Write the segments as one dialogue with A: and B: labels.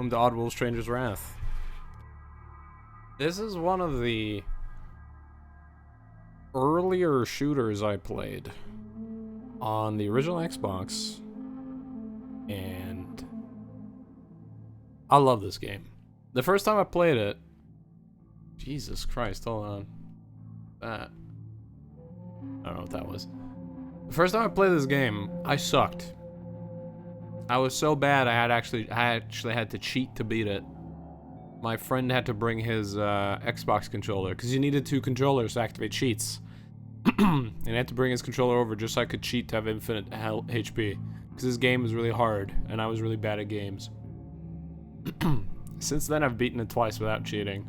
A: Welcome to Oddworld Stranger's Wrath. This is one of the earlier shooters I played on the original Xbox, and I love this game. The first time I played it, Jesus Christ, hold on. That, I don't know what that was. The first time I played this game, I sucked. I was so bad I actually had to cheat to beat it. My friend had to bring his Xbox controller, because you needed 2 controllers to activate cheats. And he had to bring his controller over just so I could cheat to have infinite HP. Because this game is really hard, and I was really bad at games. Since then, I've beaten it twice without cheating.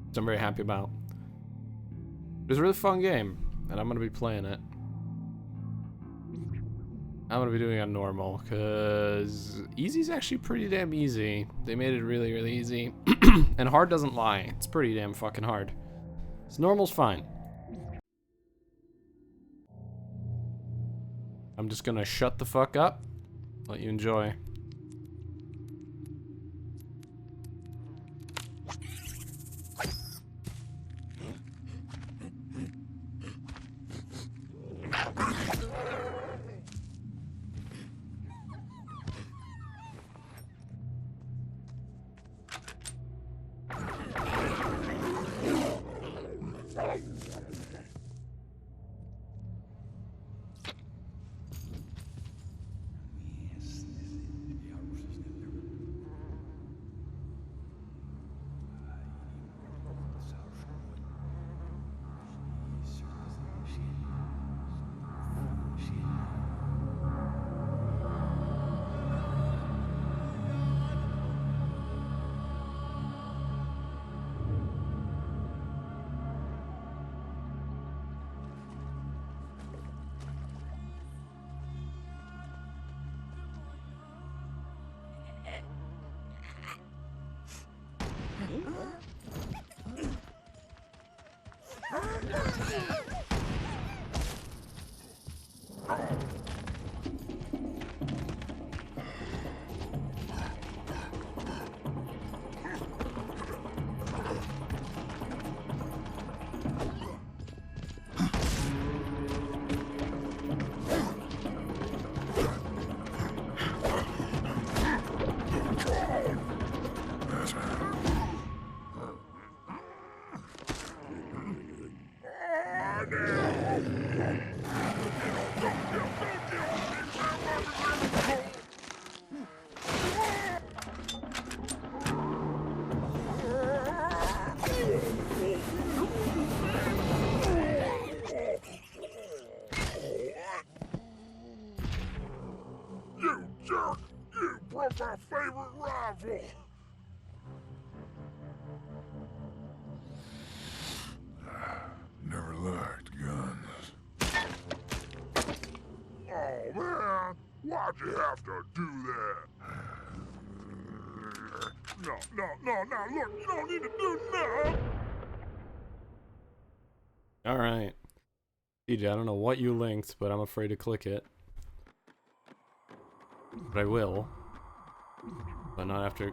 A: Which I'm very happy about. It was a really fun game, and I'm going to be playing it. I'm gonna be doing it on normal, because easy's actually pretty damn easy. They made it really, really easy. And hard doesn't lie. It's pretty damn fucking hard. So normal's fine. I'm just gonna shut the fuck up. Let you enjoy.
B: My favorite rival. Never liked guns. Oh man, why'd you have to do that? No, look, you don't need to do that.
A: Alright. DJ, I don't know what you linked, but I'm afraid to click it. But I will. But not after,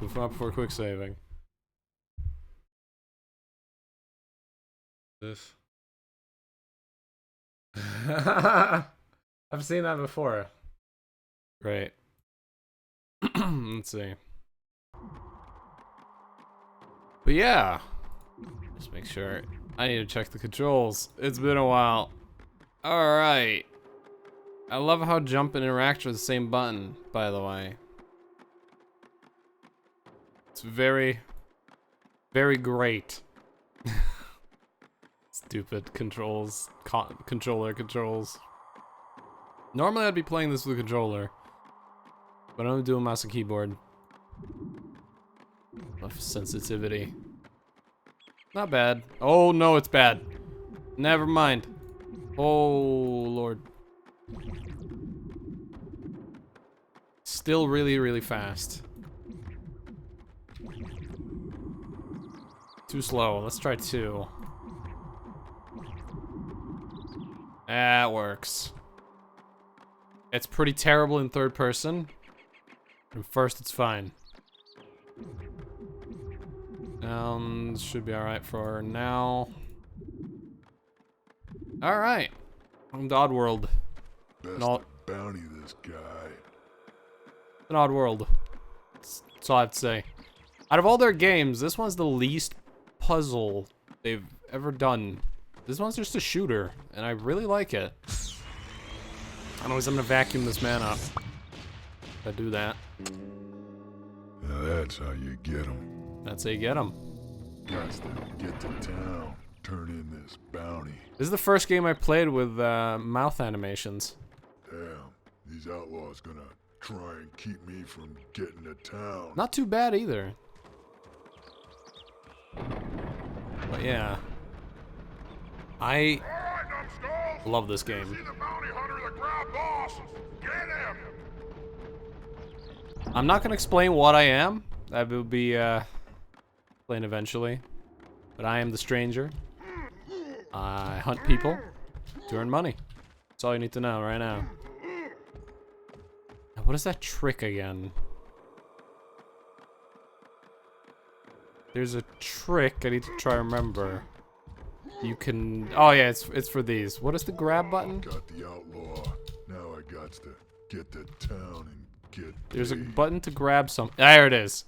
A: before quick saving. This. I've seen that before. Great. Let's see. But yeah. Just make sure. I need to check the controls. It's been a while. Alright. I love how jump and interact with the same button, by the way. It's very, very great. Stupid controls, controller controls. Normally I'd be playing this with a controller, but I'm doing mouse and keyboard. Enough sensitivity. Not bad. Oh no, it's bad. Never mind. Oh Lord. Still really, really fast. Too slow. Let's try 2. That works. It's pretty terrible in third person. And first, it's fine. Should be alright for now. Alright. I'm to Oddworld.
B: Best to bounty this guy.
A: An Oddworld. That's all I have to say. Out of all their games, this one's the least puzzle they've ever done. This one's just a shooter, and I really like it. Anyways, I'm gonna vacuum this man up. If I do that.
B: Now that's how you get him.
A: That's how you get him.
B: Guys, get to town. Turn in this bounty.
A: This is the first game I played with mouth animations.
B: Damn, these outlaws gonna try and keep me from getting to town.
A: Not too bad either. But yeah. I love this game.
B: See the bounty hunter that grabbed boss. Get him.
A: I'm not gonna explain what I am. That will be explained eventually. But I am the stranger. I hunt people to earn money. That's all you need to know right now. Now, what is that trick again? There's a trick I need to try to remember. You can. Oh yeah, it's for these. What is the grab button?
B: Got the outlaw. Now I got to get to town and get.
A: There's a button to grab some. There it is.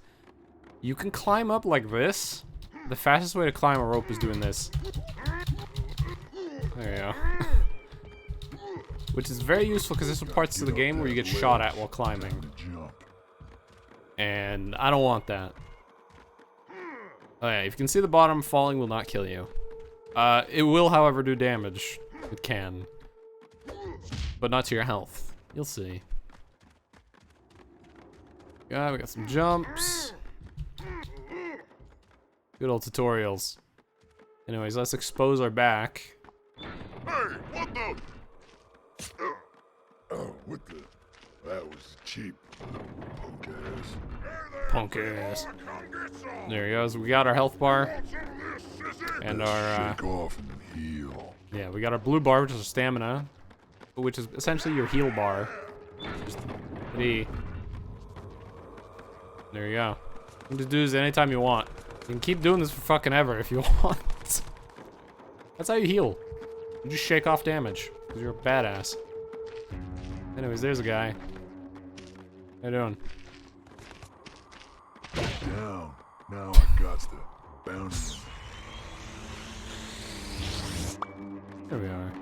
A: You can climb up like this. The fastest way to climb a rope is doing this. There you go. Which is very useful because there's some parts of the game where you get shot at while climbing. And I don't want that. Oh yeah, if you can see the bottom, falling will not kill you. It will, however, do damage. It can. But not to your health. You'll see. Yeah, we got some jumps. Good old tutorials. Anyways, let's expose our back.
B: Hey, what the? Oh, what the? That was cheap. Punk ass.
A: Punk ass. There he goes. We got our health bar. And our,
B: shake off and heal.
A: yeah, we got our blue bar, which is stamina. Which is essentially your heal bar. Just hit E. There you go. You can just do this anytime you want. You can keep doing this for fucking ever if you want. That's how you heal. You just shake off damage. Because you're a badass. Anyways, there's a guy. How you doing?
B: Down. Now I got to bounty him.
A: There we are.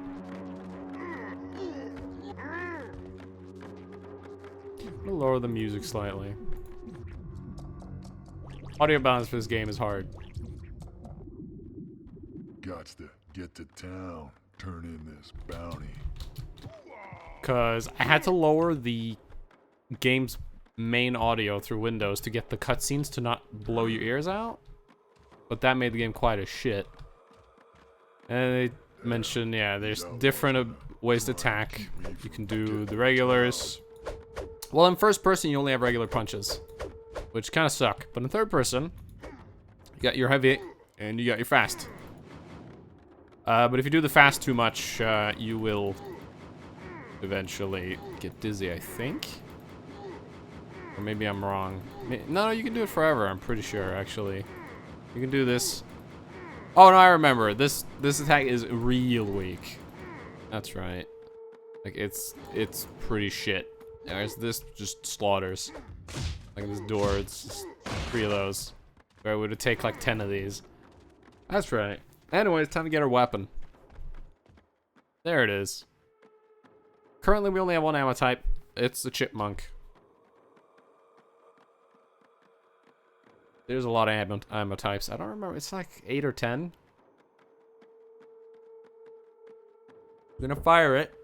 A: I'm gonna lower the music slightly. Audio balance for this game is hard.
B: Gots to get to town. Turn in this bounty.
A: Because I had to lower the game's main audio through Windows to get the cutscenes to not blow your ears out. But that made the game quite a shit. And they mentioned, yeah, there's different ways to attack. You can do the regulars. Well, in first person, you only have regular punches, which kind of suck. But in third person, you got your heavy and you got your fast. But if you do the fast too much, you will eventually get dizzy, I think. Or maybe I'm wrong. No, you can do it forever, I'm pretty sure, actually. You can do this. Oh, no, I remember. This attack is real weak. That's right. Like, it's pretty shit. There's this just slaughters. Like this door, it's just 3 of those. Or it would take like 10 of these. That's right. Anyway, it's time to get our weapon. There it is. Currently, we only have one ammo type. It's the chipmunk. There's a lot of ammo types. I don't remember. It's like 8 or 10. I'm gonna fire it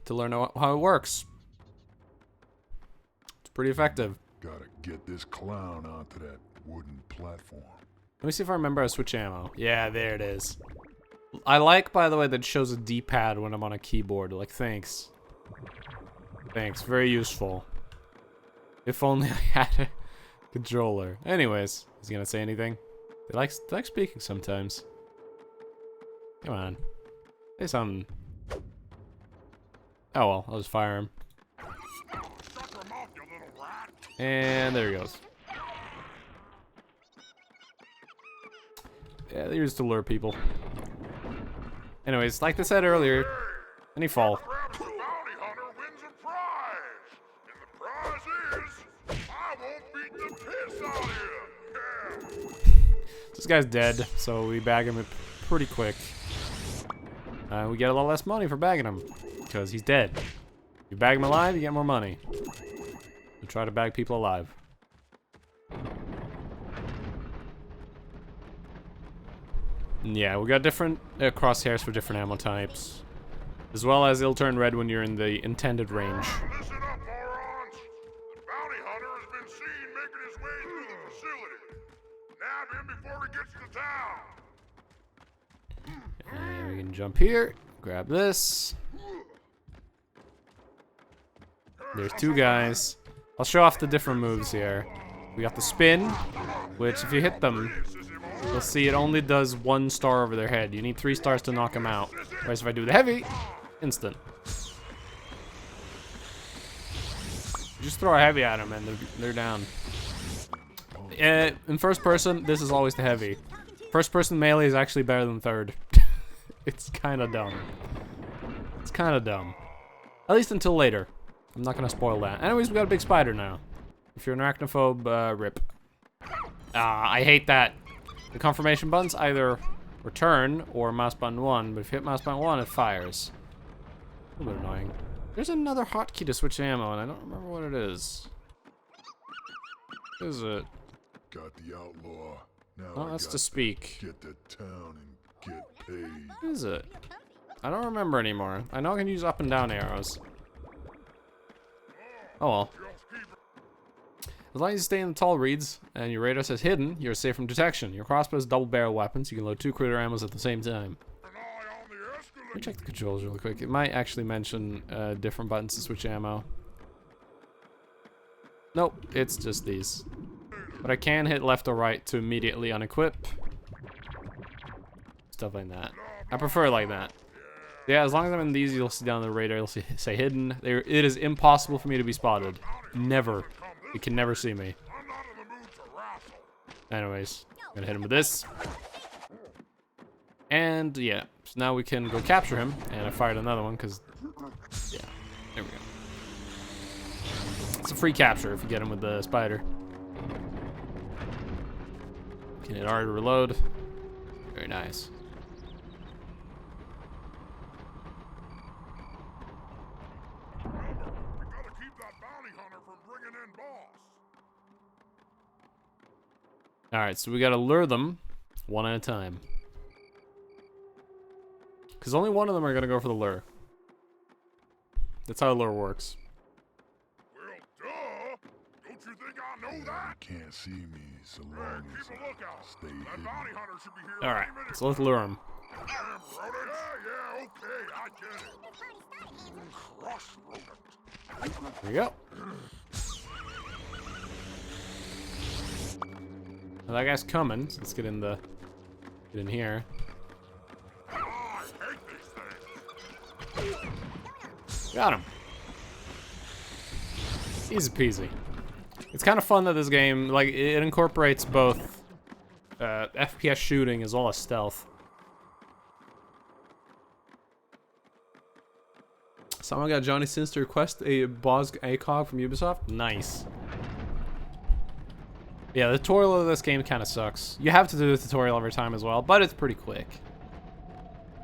A: to learn how it works. It's pretty effective.
B: Gotta get this clown onto that wooden platform.
A: Let me see if I remember how to switch ammo. Yeah, there it is. I like, by the way, that it shows a D-pad when I'm on a keyboard. Like, thanks. Thanks, very useful. If only I had a controller. Anyways, is he gonna say anything? They like speaking sometimes. Come on. Say something. Oh well, I'll just fire him.
B: Shut your mouth, you little rat.
A: And there he goes. Yeah, they used to lure people. Anyways, like I said earlier, any fall.
B: Grabs the bounty hunter wins a prize. And the prize is I won't beat the piss out of you. Yeah.
A: This guy's dead, so we bag him pretty quick. We get a lot less money for bagging him, because he's dead. You bag him alive, you get more money. We try to bag people alive. Yeah, we got different crosshairs for different ammo types. As well as it'll turn red when you're in the intended range.
B: Listen up, morons. The bounty hunter has been seen making his way through the facility. Nab him before he gets to town.
A: And we can jump here, grab this. There's two guys. I'll show off the different moves here. We got the spin, which if you hit them, you'll see it only does 1 star over their head. You need 3 stars to knock them out. Whereas if I do the heavy, instant. You just throw a heavy at them and they're down. In first person, this is always the heavy. First person melee is actually better than third. It's kind of dumb. It's kind of dumb. At least until later. I'm not gonna spoil that. Anyways, we got a big spider now. If you're an arachnophobe, rip. I hate that. The confirmation buttons either return or mouse button 1, but if you hit mouse button 1, it fires. A little bit annoying. There's another hotkey to switch ammo, and I don't remember what it is. What is it?
B: Got the outlaw. Now
A: Oh, that's to speak.
B: Get to town and get paid.
A: What is it? I don't remember anymore. I know I can use up and down arrows. Oh well. As long as you stay in the tall reeds and your radar says hidden, you're safe from detection. Your crossbow is double barrel weapons. You can load 2 critter ammos at the same time. Let me check the controls really quick. It might actually mention different buttons to switch ammo. Nope, it's just these. But I can hit left or right to immediately unequip. Stuff like that. I prefer it like that. Yeah, as long as I'm in these, you'll see down the radar, you'll say hidden. It is impossible for me to be spotted. Never. You can never see me. Anyways, I'm gonna hit him with this. And yeah, so now we can go capture him. And I fired another one because, yeah, there we go. It's a free capture if you get him with the spider. Can hit R to reload. Very nice. Alright, so we gotta lure them one at a time. Because only one of them are gonna go for the lure. That's how a lure works.
B: Well, duh! Don't you think I know that? You can't see me so long as I stay hidden. Bounty hunter should be here.
A: Alright, so let's lure him.
B: Yeah, okay, I get it. Cross rodent.
A: There you go. Well, that guy's coming, so let's get in here. Got him. Easy peasy. It's kind of fun that this game, like, it incorporates both FPS shooting as well as stealth. Someone got Johnny Sins to request a Boz ACOG from Ubisoft? Nice. Yeah, the tutorial of this game kind of sucks. You have to do the tutorial every time as well, but it's pretty quick.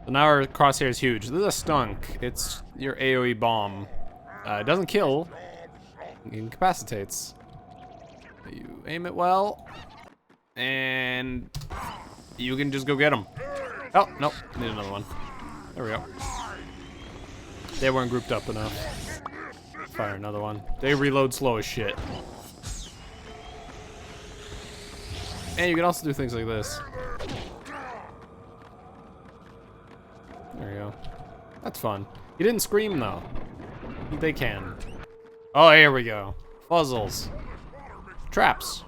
A: So now our crosshair is huge. This is a stunk. It's your AoE bomb. It doesn't kill. It incapacitates. You aim it well, and you can just go get them. Oh, nope. Need another one. There we go. They weren't grouped up enough. Fire another one. They reload slow as shit. And you can also do things like this. There you go. That's fun. You didn't scream though. I think they can. Oh, here we go. Fuzzles. Traps.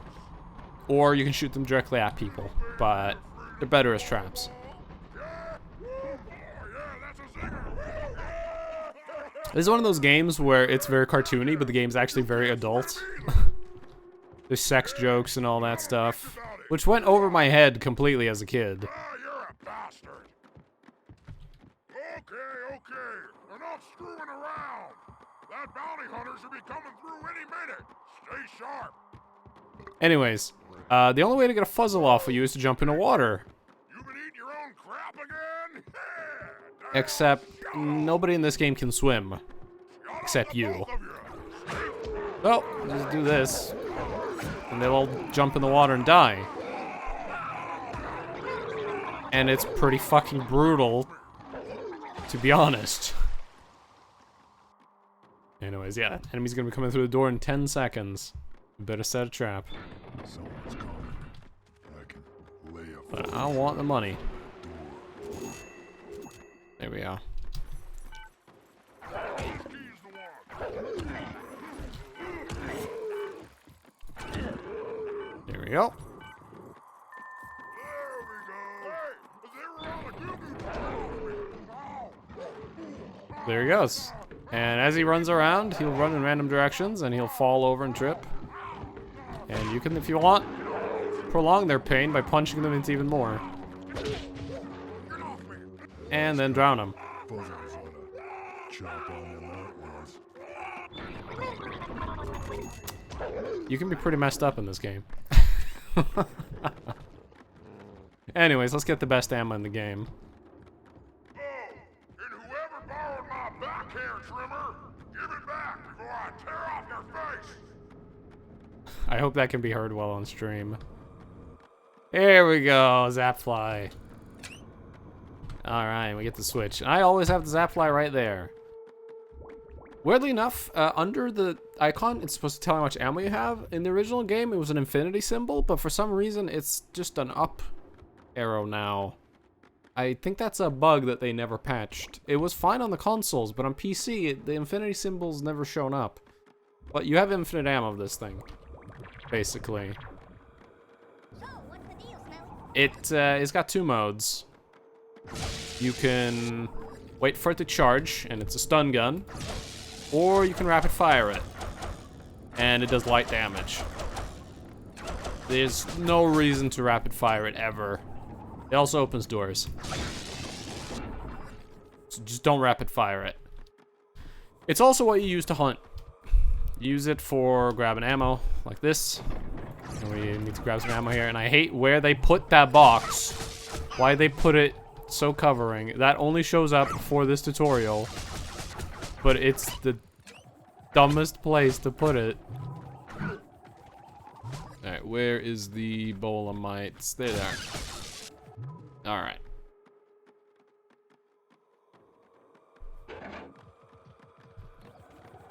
A: Or you can shoot them directly at people, but they're better as traps. This is one of those games where it's very cartoony, but the game's actually very adult. There's sex jokes and all that stuff, which went over my head completely as a kid.
B: Ah, you're a bastard. Okay. Enough screwing around. That bounty hunter should be coming through any minute. Stay sharp.
A: Anyways, the only way to get a fuzzle off of you is to jump into water.
B: You been eating your own crap again? Yeah,
A: Except nobody in this game can swim. Except you. Oh, just do this. And they'll all jump in the water and die. And it's pretty fucking brutal, to be honest. Anyways, yeah, enemy's gonna be coming through the door in 10 seconds. Better set a trap.
B: Someone's coming. I can lay a
A: But I want the money. There we are. There we go. There he goes. And as he runs around, he'll run in random directions and he'll fall over and trip. And you can, if you want, prolong their pain by punching them into even more. And then drown them. You can be pretty messed up in this game. Anyways, let's get the best ammo in the game.
B: Oh, and whoever borrowed my back hair trimmer, give it back before I tear off your face.
A: I hope that can be heard well on stream. Here we go, Zapfly. Alright, we get the switch. I always have the Zapfly right there. Weirdly enough, under the icon, it's supposed to tell how much ammo you have. In the original game, it was an infinity symbol, but for some reason, it's just an up arrow now. I think that's a bug that they never patched. It was fine on the consoles, but on PC, the infinity symbol's never shown up. But you have infinite ammo of this thing, basically.
C: So, what's the deal, Smelly?
A: It's got two modes. You can wait for it to charge, and it's a stun gun. Or you can rapid fire it, and it does light damage. There's no reason to rapid fire it ever. It also opens doors. So just don't rapid fire it. It's also what you use to hunt. Use it for grabbing ammo, like this. And we need to grab some ammo here, and I hate where they put that box. Why they put it so covering. That only shows up before this tutorial. But it's the dumbest place to put it. Alright, where is the bowl of mites? There they are. Alright.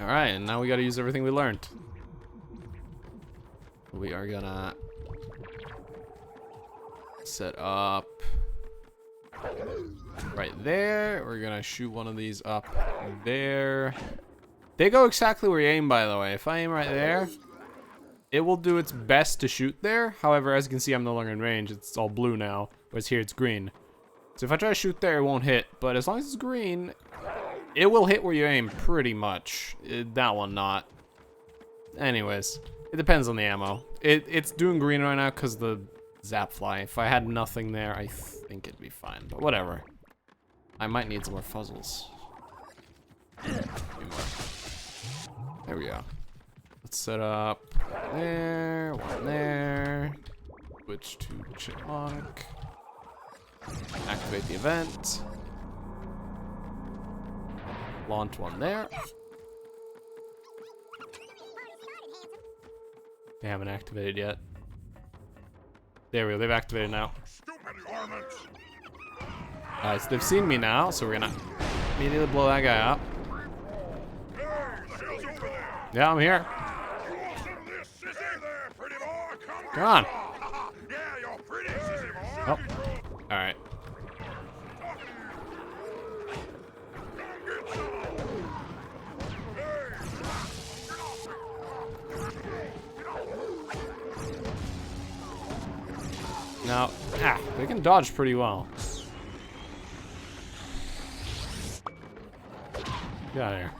A: Alright, and now we gotta use everything we learned. We are gonna set up right there. We're gonna shoot one of these up there. They go exactly where you aim, by the way. If I aim right there, it will do its best to shoot there. However, as you can see, I'm no longer in range. It's all blue now, whereas here it's green. So if I try to shoot there, it won't hit. But as long as it's green, it will hit where you aim pretty much. That one not. Anyways, it depends on the ammo. It's doing green right now because the Zapfly. If I had nothing there, I think it'd be fine. But whatever. I might need some more fuzzles. There we go. Let's set up there, one there. Switch to Chipmunk. Activate the event. Launch one there. They haven't activated yet. There we go, they've activated now. Alright, so they've seen me now, so we're gonna immediately blow that guy up. Yeah, I'm here. Come on. Oh, alright. Now, they can dodge pretty well. Get out of here.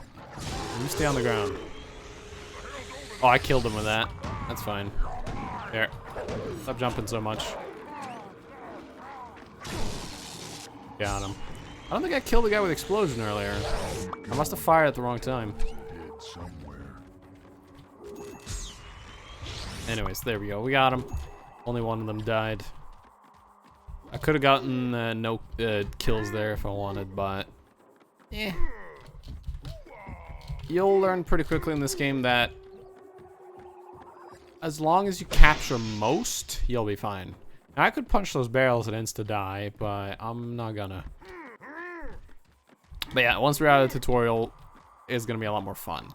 A: You stay on the ground. Oh, I killed him with that. That's fine. There. Stop jumping so much. Got him. I don't think I killed the guy with explosion earlier. I must have fired at the wrong time. Anyways, there we go. We got him. Only one of them died. I could have gotten no kills there if I wanted, but eh. You'll learn pretty quickly in this game that as long as you capture most, you'll be fine. Now, I could punch those barrels and insta-die, but I'm not gonna. But yeah, once we're out of the tutorial, it's gonna be a lot more fun.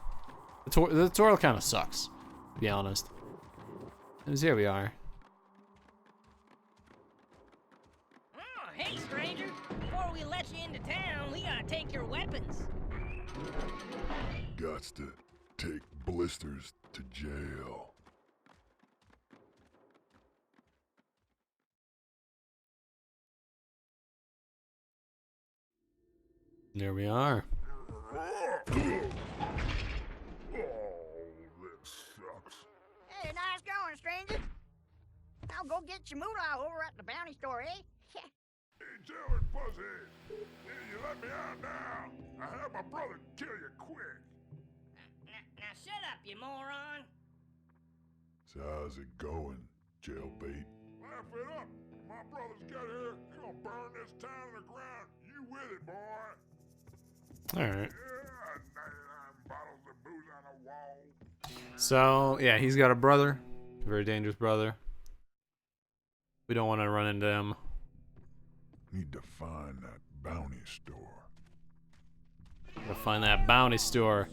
A: The tutorial kind of sucks, to be honest. And here we are.
D: Oh, hey, stranger. Before we let you into town, we gotta take your weapons.
B: Gots to take blisters to jail.
A: There we are.
B: Oh, this sucks.
C: Hey, nice going, stranger. I'll go get your moolah over at the bounty store, eh?
B: Hey, Jailer Buzzhead, you let me out now. I had my brother kill you quick.
D: Now shut up, you moron.
B: So how's it going, jailbait? Laugh it up. My brother's got here. He's gonna burn this town to the ground. You with it, boy?
A: All right.
B: Yeah, 99 bottles of booze on the wall.
A: So yeah, he's got a brother, a very dangerous brother. We don't want to run into him.
B: Need to find that bounty store.
A: Gotta find that bounty store.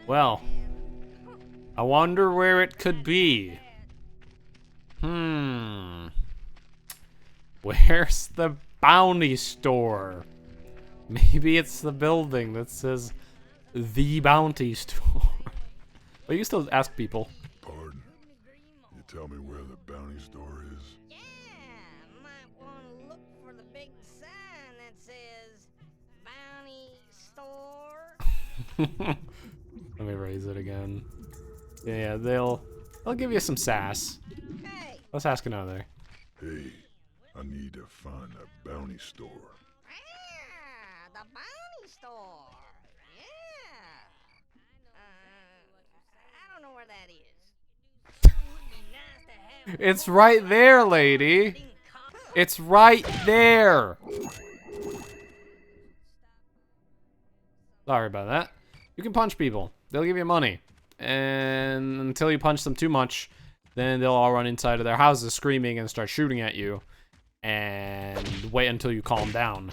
A: Well, I wonder where it could be. Where's the bounty store? Maybe it's the building that says the bounty store. But you can still ask people.
B: Pardon? You tell me where the bounty store is?
D: Yeah, might want to look for the big sign that says Bounty Store.
A: Let me raise it again. Yeah, they'll give you some sass.
D: Hey,
A: Let's ask another.
B: Hey, I need to find a bounty store.
D: the Bounty Store. Yeah. I don't know where that is. Would be nice to have
A: It's right there, lady. It's right there. Sorry about that. You can punch people. They'll give you money. And until you punch them too much, then they'll all run inside of their houses screaming and start shooting at you. And wait until you calm down.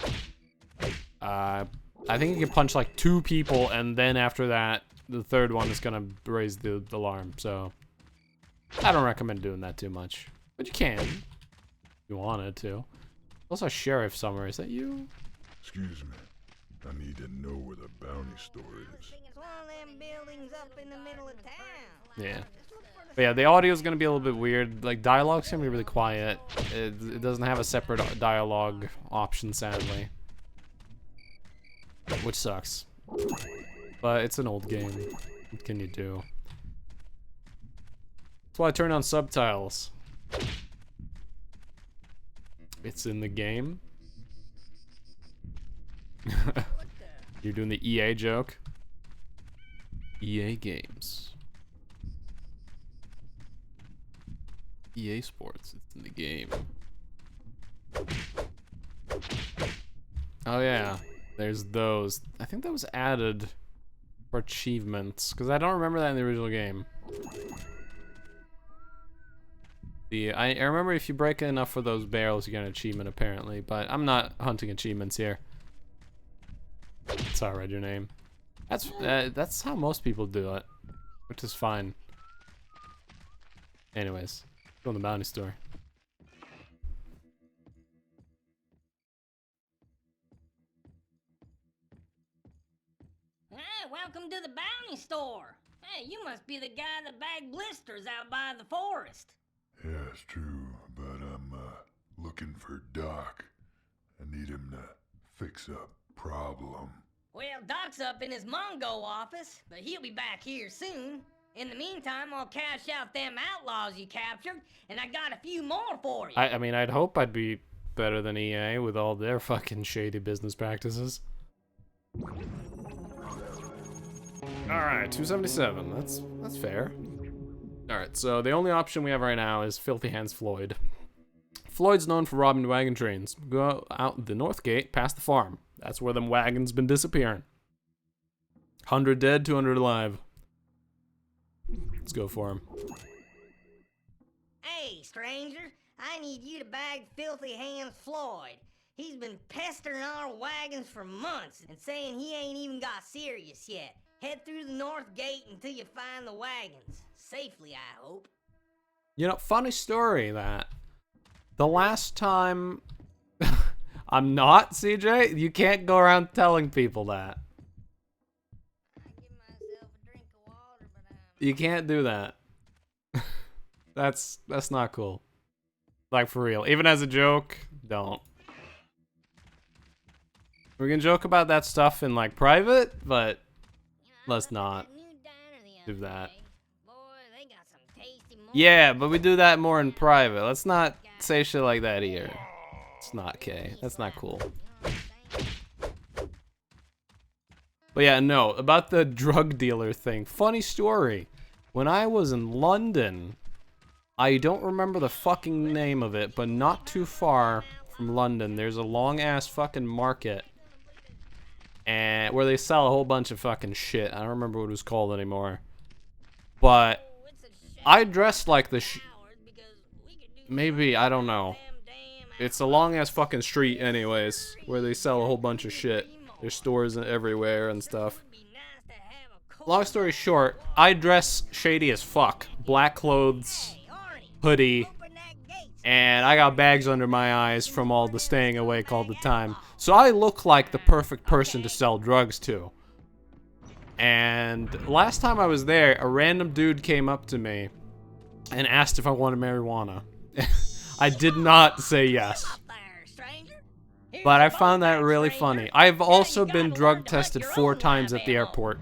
A: I think you can punch like 2 people, and then after that, the third one is gonna raise the alarm. So I don't recommend doing that too much. But you can. If you wanted to. Also a sheriff somewhere. Is that you?
B: Excuse me. I need to know where the bounty store is.
D: It's one of them buildings up in the middle of town.
A: Yeah. But yeah, the audio is going to be a little bit weird. Like, dialogue's going to be really quiet. It doesn't have a separate dialogue option, sadly. Which sucks. But it's an old game. What can you do? That's why I turned on subtitles. It's in the game. You're doing the EA joke? EA Games. EA Sports, it's in the game. Oh yeah, there's those. I think that was added for achievements, because I don't remember that in the original game. I remember if you break enough of those barrels, you get an achievement apparently, but I'm not hunting achievements here. Sorry, I read your name. That's how most people do it, which is fine. Anyways, go in the bounty store.
D: Hey, welcome to the Bounty Store. Hey, you must be the guy that bagged blisters out by the forest.
B: Yeah, it's true, but I'm looking for Doc. I need him to fix a problem.
D: Well, Doc's up in his Mongo office, but he'll be back here soon. In the meantime, I'll cash out them outlaws you captured, and I got a few more for you.
A: I mean, I'd hope I'd be better than EA with all their fucking shady business practices. Alright, 277. That's fair. Alright, so the only option we have right now is Filthy Hands Floyd. Floyd's known for robbing wagon trains. Go out the north gate, past the farm. That's where them wagons been disappearing. 100 dead, 200 alive. Let's go for him.
D: Hey, stranger, I need you to bag Filthy Hands Floyd. He's been pestering our wagons for months and saying he ain't even got serious yet. Head through the north gate until you find the wagons. Safely, I hope.
A: You know, funny story that. The last time... I'm not, CJ? You can't go around telling people that.
D: I give myself a drink of water, but
A: You can't do that. That's not cool. Like, for real. Even as a joke, don't. We can joke about that stuff in, like, private, but let's not do that.
D: Boy, they got some tasty
A: Yeah, but we do that more in private. Let's not say shit like that here. It's not okay. That's not cool. But yeah, no, about the drug dealer thing. Funny story. When I was in London, I don't remember the fucking name of it, but not too far from London, there's a long-ass fucking market. And where they sell a whole bunch of fucking shit. I don't remember what it was called anymore. But I dressed like the maybe, I don't know. It's a long-ass fucking street anyways, where they sell a whole bunch of shit. There's stores everywhere and stuff. Long story short, I dress shady as fuck. Black clothes, hoodie, and I got bags under my eyes from all the staying awake all the time. So I look like the perfect person to sell drugs to. And last time I was there, a random dude came up to me and asked if I wanted marijuana. I did not say yes. But I found that really funny. I've also been drug tested 4 times at the airport.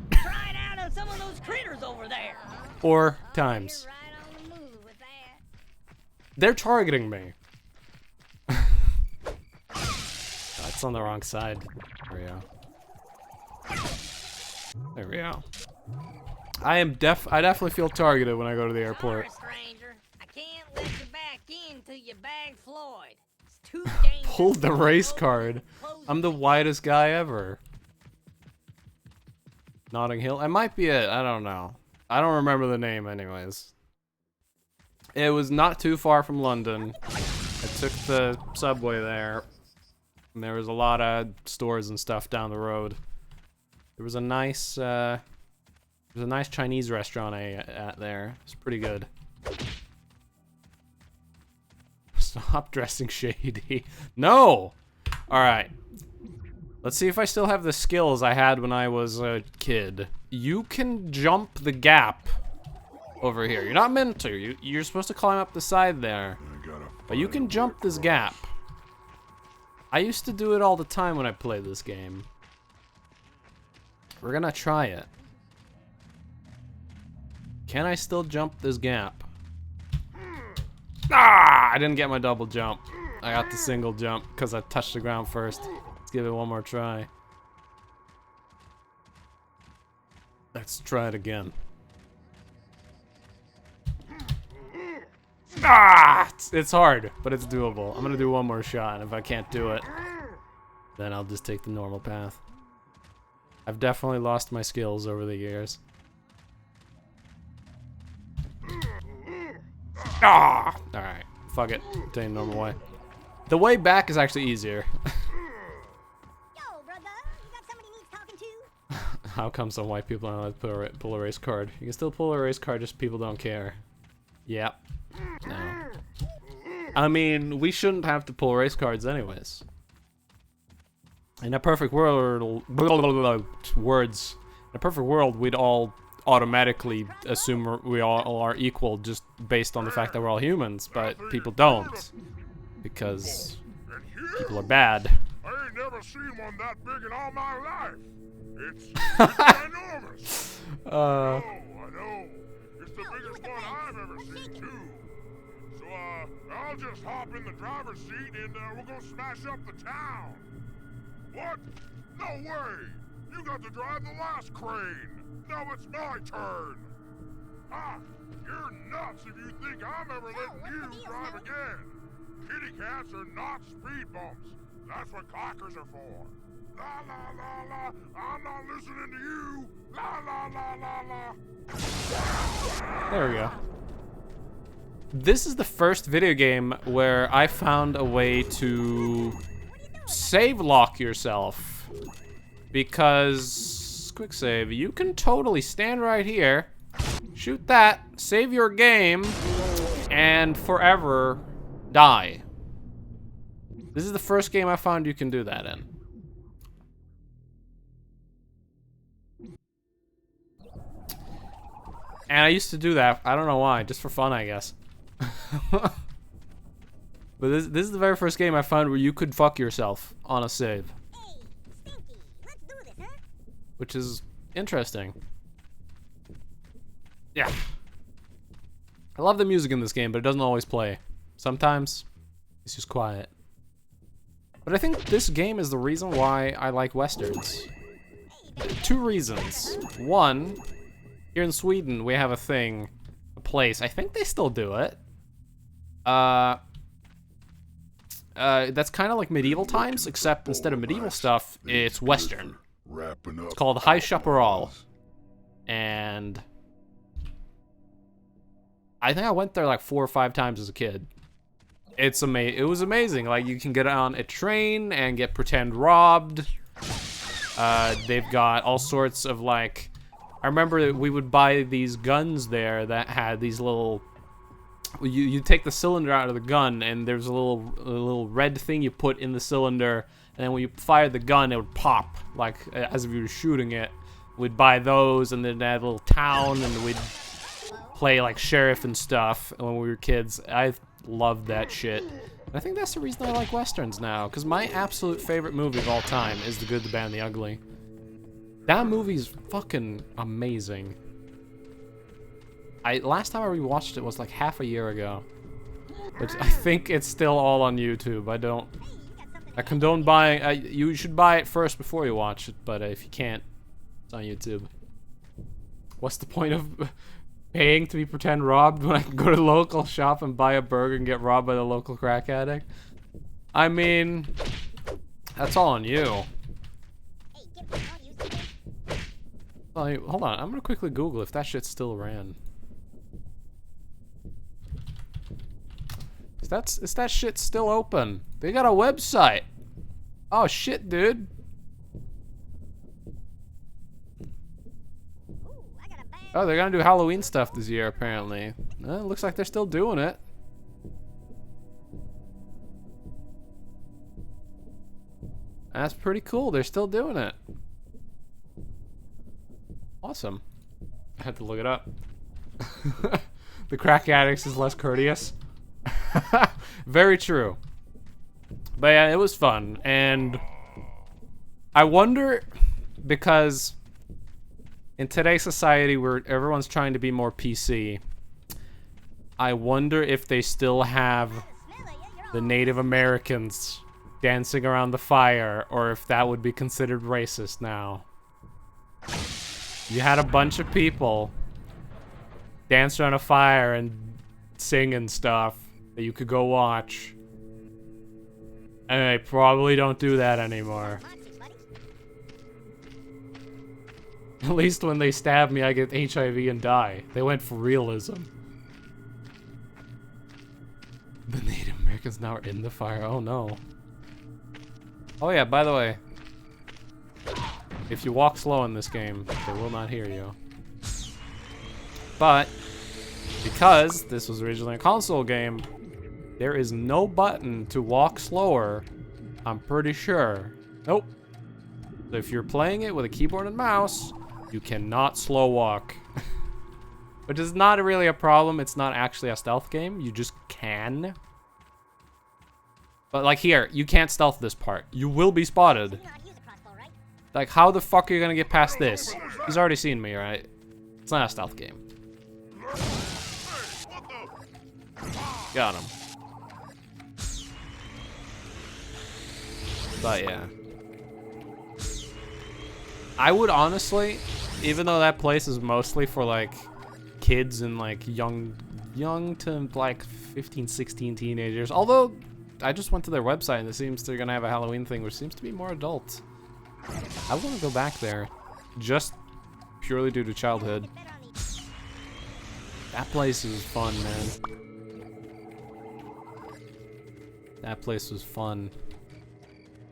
A: 4 times. They're targeting me. It's on the wrong side. There we go. There we go. I definitely feel targeted when I go to the airport.
D: I can't let you back in till you bag Floyd. It's too
A: Pulled the race card. I'm the whitest guy ever. Notting Hill. It might be it. I don't know. I don't remember the name anyways. It was not too far from London. I took the subway there. And there was a lot of stores and stuff down the road. There was a nice Chinese restaurant I ate at there. It's pretty good. Stop dressing shady. No! Alright. Let's see if I still have the skills I had when I was a kid. You can jump the gap over here. You're not meant to. You're supposed to climb up the side there. But you can jump this gap. I used to do it all the time when I played this game. We're gonna try it. Can I still jump this gap? Ah! I didn't get my double jump. I got the single jump because I touched the ground first. Let's give it one more try. Let's try it again. Ah! It's hard, but it's doable. I'm gonna do one more shot, and if I can't do it, then I'll just take the normal path. I've definitely lost my skills over the years. Ah! Alright, fuck it. Take the normal way. The way back is actually easier.
C: Yo, brother, you got somebody needs talking to?
A: How come some white people aren't allowed to pull a race card? You can still pull a race card, just people don't care. Yep. No. I mean, we shouldn't have to pull race cards anyways. In a perfect world, words. In a perfect world, we'd all automatically assume we all are equal just based on the fact that we're all humans, but people don't. Because people are bad.
B: I ain't never seen one that big in all my life. It's ginormous. I know. the biggest one I've ever seen, too. So, I'll just hop in the driver's seat and we'll go smash up the town. What? No way! You got to drive the last crane. Now it's my turn. Ah, you're nuts if you think I'm ever letting you drive again. Kitty cats are not speed bumps. That's what clackers are for. La la la la, I'm not listening to you. La la la la la.
A: There we go. This is the first video game where I found a way to save lock yourself. Because, quick save, you can totally stand right here, shoot that, save your game, and forever die. This is the first game I found you can do that in. And I used to do that, I don't know why, just for fun, I guess. But this is the very first game I found where you could fuck yourself on a save.
C: Hey, Stinky, let's do this, huh?
A: Which is interesting. Yeah. I love the music in this game, but it doesn't always play. Sometimes it's just quiet. But I think this game is the reason why I like Westerns. Two reasons. One, here in Sweden, we have a thing, a place, I think they still do it. That's kind of like medieval times, except instead of medieval stuff, it's Western. It's called High Chaparral. And I think I went there like 4 or 5 times as a kid. It was amazing. Like, you can get on a train and get pretend robbed. They've got all sorts of, like, I remember we would buy these guns there that had these little, you take the cylinder out of the gun and there's a little red thing you put in the cylinder, and then when you fire the gun it would pop like as if you were shooting it. We'd buy those, and then add a little town, and we'd play like sheriff and stuff when we were kids. I loved that shit. And I think that's the reason I like Westerns now, because my absolute favorite movie of all time is The Good, the Bad, and the Ugly. That movie's fucking amazing. Last time I rewatched it was like half a year ago. But I think it's still all on YouTube. I condone buying, you should buy it first before you watch it, but if you can't, it's on YouTube. What's the point of paying to be pretend robbed when I can go to the local shop and buy a burger and get robbed by the local crack addict? I mean, that's all on you. Hold on, I'm gonna quickly Google if that shit still ran. Is that shit still open? They got a website. Oh shit, dude. Oh, they're gonna do Halloween stuff this year, apparently. Looks like they're still doing it. That's pretty cool. They're still doing it. Awesome. I had to look it up. The crack addicts is less courteous. Very true. But yeah, it was fun. And I wonder, because in today's society where everyone's trying to be more PC, I wonder if they still have the Native Americans dancing around the fire, or if that would be considered racist now. You had a bunch of people dance around a fire and sing and stuff that you could go watch. And they probably don't do that anymore. At least when they stab me, I get HIV and die. They went for realism. The Native Americans now are in the fire. Oh no. Oh yeah, by the way, if you walk slow in this game, they will not hear you. But because this was originally a console game, there is no button to walk slower, I'm pretty sure. Nope. So if you're playing it with a keyboard and mouse, you cannot slow walk. Which is not really a problem. It's not actually a stealth game. You just can. But like here, you can't stealth this part. You will be spotted. Like, how the fuck are you gonna get past this? He's already seen me, right? It's not a stealth game. Got him. But yeah. I would honestly, even though that place is mostly for like kids and like young to like 15, 16 teenagers. Although I just went to their website and it seems they're gonna have a Halloween thing which seems to be more adult. I want to go back there just purely due to childhood. That place was fun, man. That place was fun.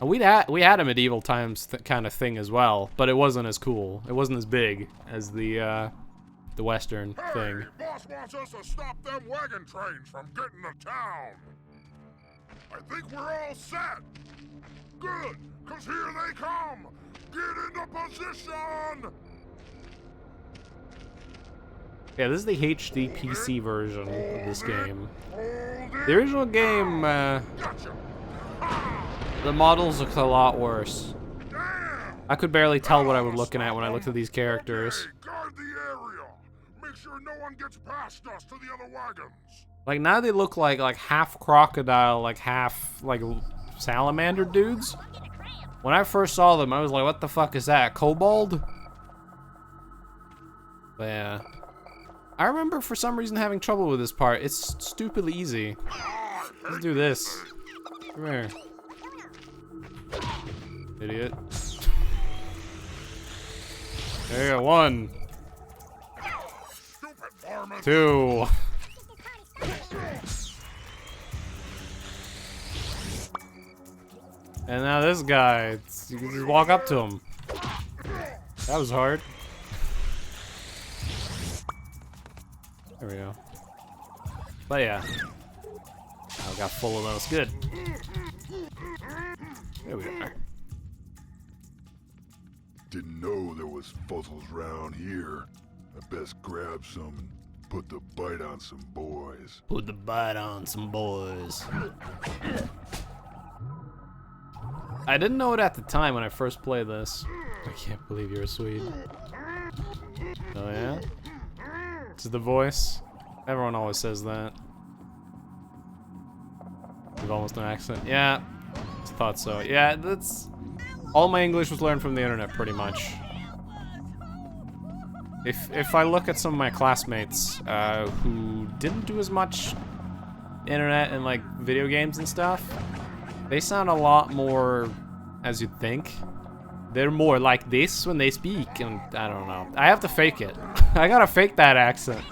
A: And we had a medieval times kind of thing as well, but it wasn't as cool. It wasn't as big as the Western thing.
B: Hey, boss wants us to stop them wagon trains from getting to town. I think we're all set. Good, cause here they come. Get into position.
A: Yeah, this is the HD PC version of this game. The original game, the models look a lot worse. I could barely tell what I was looking at when I looked at these characters.
B: Guard the area. Make sure no one gets past us to the other wagons.
A: Like now they look like half crocodile, like half like salamander dudes. When I first saw them, I was like, what the fuck is that? Kobold? But yeah. I remember for some reason having trouble with this part. It's stupidly easy. Let's do this. Come here. Idiot. There you go. 1. 2. And now this guy. You can just walk up to him. That was hard. There we go. But yeah. I got full of those. Good. There we are.
B: Didn't know there was fuzzles around here. I best grab some and put the bite on some boys.
A: Put the bite on some boys. I didn't know it at the time when I first played this. I can't believe you're a Swede. Oh yeah? This is the voice. Everyone always says that. With almost no accent. Yeah, thought so. Yeah, that's... All my English was learned from the internet, pretty much. If I look at some of my classmates who didn't do as much internet and like video games and stuff, they sound a lot more as you'd think. They're more like this when they speak, and I don't know. I have to fake it. I gotta fake that accent.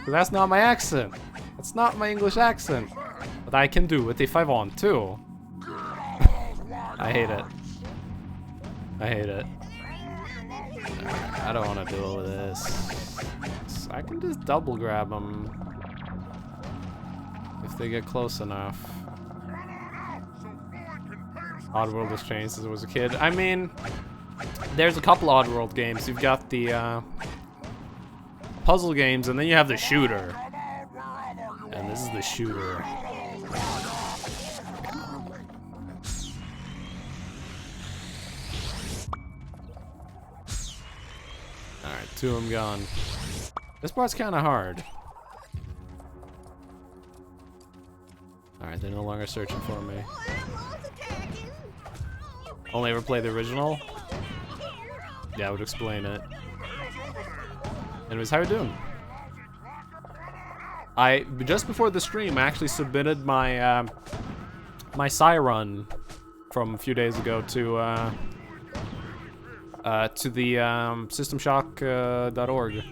A: But that's not my accent. That's not my English accent. But I can do it if I want to. I hate it. I hate it. I don't want to deal with this. I can just double grab them if they get close enough. Oddworld has changed since I was a kid. I mean, there's a couple Oddworld games. You've got the puzzle games, and then you have the shooter. And this is the shooter. Alright, 2 of them gone. This part's kind of hard. Alright, they're no longer searching for me. Only ever play the original? Yeah, I would explain it. Anyways, how are you doing? Just before the stream, I actually submitted my my Psy run from a few days ago to the systemshock.org,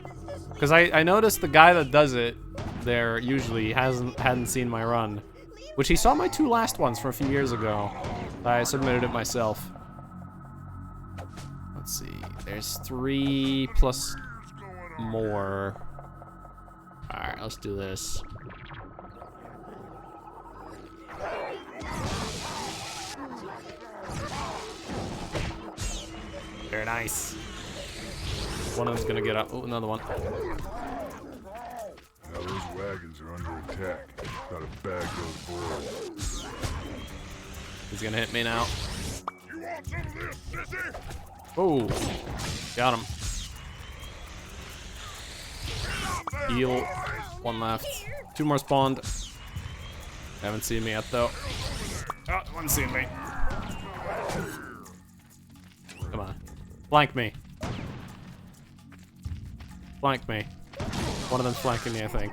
A: because I noticed the guy that does it there usually hadn't seen my run, which he saw my 2 last ones from a few years ago. I submitted it myself. Let's see, there's 3 plus more. Alright, let's do this. Very nice. One of them's gonna get up. Oh, another one.
B: Now those wagons are under attack. Gotta bag those boys.
A: He's gonna hit me now.
B: You want some of this, sissy?
A: Oh, got him. Heal. 1 left. 2 more spawned. Haven't seen me yet, though. Oh, one seen me. Come on. Flank me. Flank me. One of them's flanking me, I think.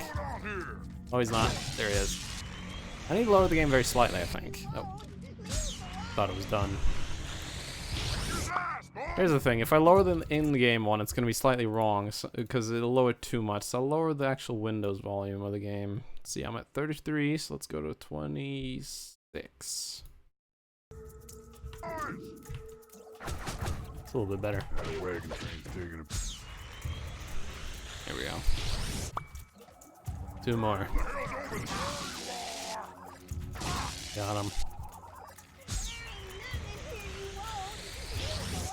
A: Oh, he's not. There he is. I need to lower the game very slightly, I think. Oh. Thought it was done. Here's the thing. If I lower the in-game one, it's going to be slightly wrong because it'll lower too much. So I'll lower the actual Windows volume of the game. Let's see, I'm at 33, so let's go to 26. It's a little bit better. There we go. 2 more. Got him.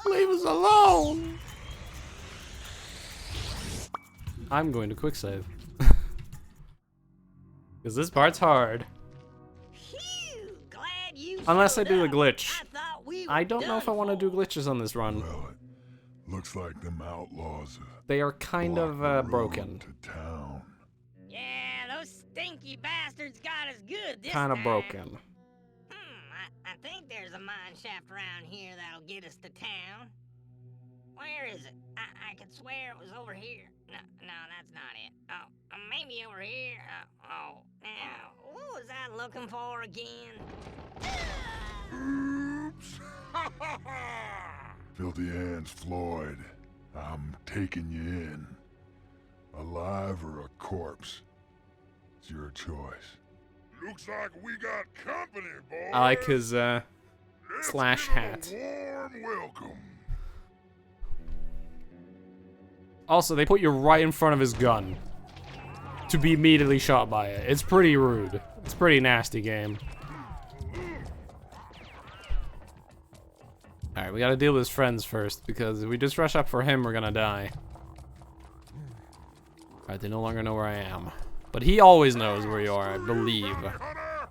A: Leave us alone! I'm going to quick save. Because this part's hard.
D: Phew, glad you
A: Unless I
D: showed
A: do the
D: up.
A: glitch.
D: I thought we
A: I
D: were
A: don't know if I
D: done
A: want to do
D: for.
A: glitches on this run.
B: Well, it looks like them outlaws have
A: They are kind
B: blocked
A: of
B: the road
A: broken.
B: to town.
D: Yeah, those stinky bastards got us good this
A: Kind of
D: time.
A: broken.
D: I think there's a mine shaft around here that'll get us to town. Where is it? I could swear it was over here. No, that's not it. Oh, maybe over here. Now, what was I looking for again?
B: Oops! Filthy hands, Floyd. I'm taking you in. Alive or a corpse. It's your choice. Looks like we got company, boy.
A: I like his slash hat.
B: Warm welcome.
A: Also, they put you right in front of his gun to be immediately shot by it. It's pretty rude. It's a pretty nasty game. Alright, we gotta deal with his friends first, because if we just rush up for him, we're gonna die. Alright, they no longer know where I am. But he always knows where you are, I believe.
B: Hunter,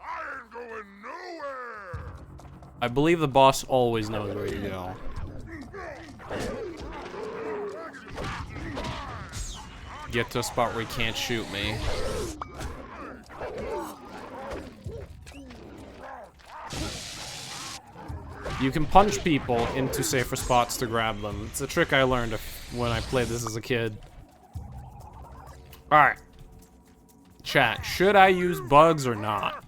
B: I ain't going nowhere.
A: I believe the boss always knows where you go. Get to a spot where he can't shoot me. You can punch people into safer spots to grab them. It's a trick I learned when I played this as a kid. Alright. Chat, should I use bugs or not?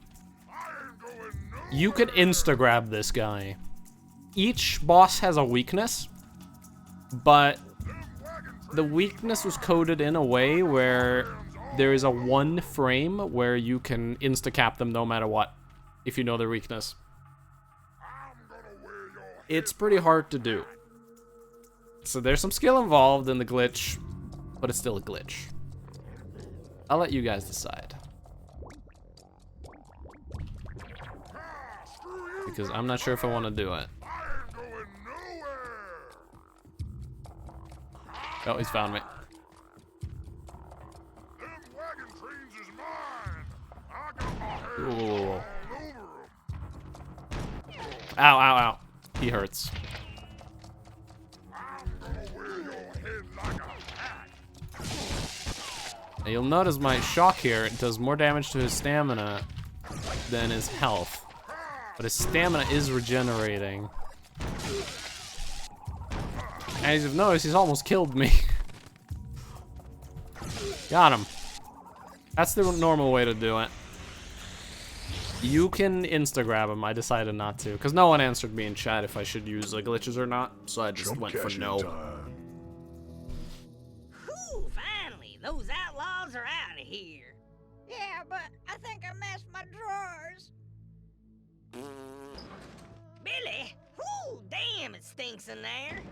A: You could insta-grab this guy. Each boss has a weakness, but the weakness was coded in a way where there is a 1 frame where you can insta-cap them no matter what, if you know their weakness. It's pretty hard to do. So there's some skill involved in the glitch, but it's still a glitch. I'll let you guys decide. Because I'm not sure if I want to do it. Oh, he's found me. Ooh. Ow, ow, ow. He hurts. Now you'll notice my shock here, it does more damage to his stamina than his health. But his stamina is regenerating. As you've noticed, he's almost killed me. Got him. That's the normal way to do it. You can insta-grab him. I decided not to, because no one answered me in chat if I should use glitches or not, so I just went for no.
D: Whew, finally, those outlaws are out of here.
C: Yeah, but I think I messed my drawers.
D: Billy, whew, damn, it stinks in there.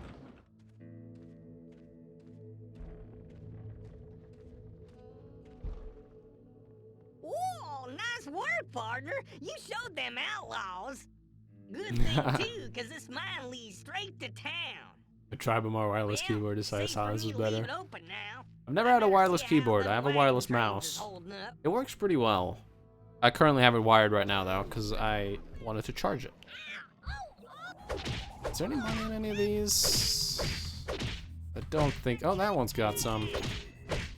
D: Whoa, nice work, partner. You showed them outlaws. Good thing, too, because this mine leads straight to town.
A: I tried with my wireless keyboard, decided
D: safe for
A: silence was
D: me to leave
A: better.
D: it open now.
A: I've never had a
D: better
A: wireless
D: see how
A: keyboard.
D: them
A: I have a
D: wagon
A: wireless
D: trains is
A: mouse.
D: holding up.
A: It works pretty well. I currently have it wired right now, though, because I wanted to charge it. Is there any money in any of these? I don't think... Oh, that one's got some.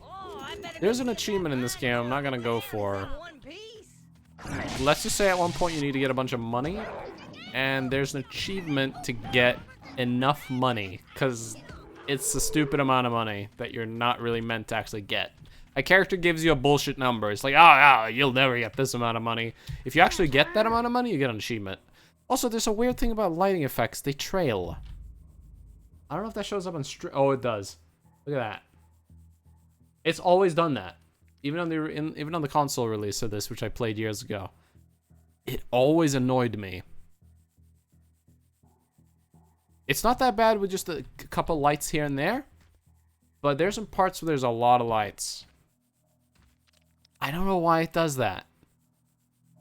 D: Oh, I better
A: There's
D: go
A: an
D: get that
A: achievement in this game I'm not gonna go
D: down
A: for.
D: in one piece.
A: let's just say at one point you need to get a bunch of money, and there's an achievement to get enough money, because it's a stupid amount of money that you're not really meant to actually get. A character gives you a bullshit number. It's like, oh, you'll never get this amount of money. If you actually get that amount of money, you get an achievement. Also, there's a weird thing about lighting effects. They trail. I don't know if that shows up on stream. Oh, it does. Look at that. It's always done that. Even on the console release of this, which I played years ago. It always annoyed me. It's not that bad with just a couple lights here and there. But there's some parts where there's a lot of lights. I don't know why it does that.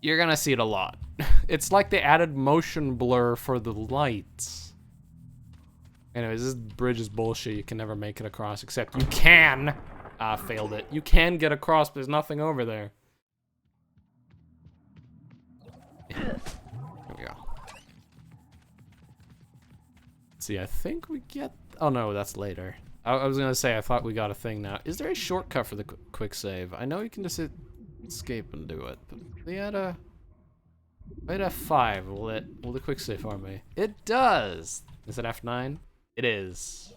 A: You're gonna see it a lot. It's like they added motion blur for the lights. Anyways, this bridge is bullshit. You can never make it across, except you can. Ah, failed it. You can get across, but there's nothing over there. Yeah. Here we go. See, I think we get... Oh no, that's later. I was gonna say, I thought we got a thing now. Is there a shortcut for the quick save? I know you can just hit escape and do it, but we had a... Wait, F5. Will the quick save for me? It does! Is it F9? It is.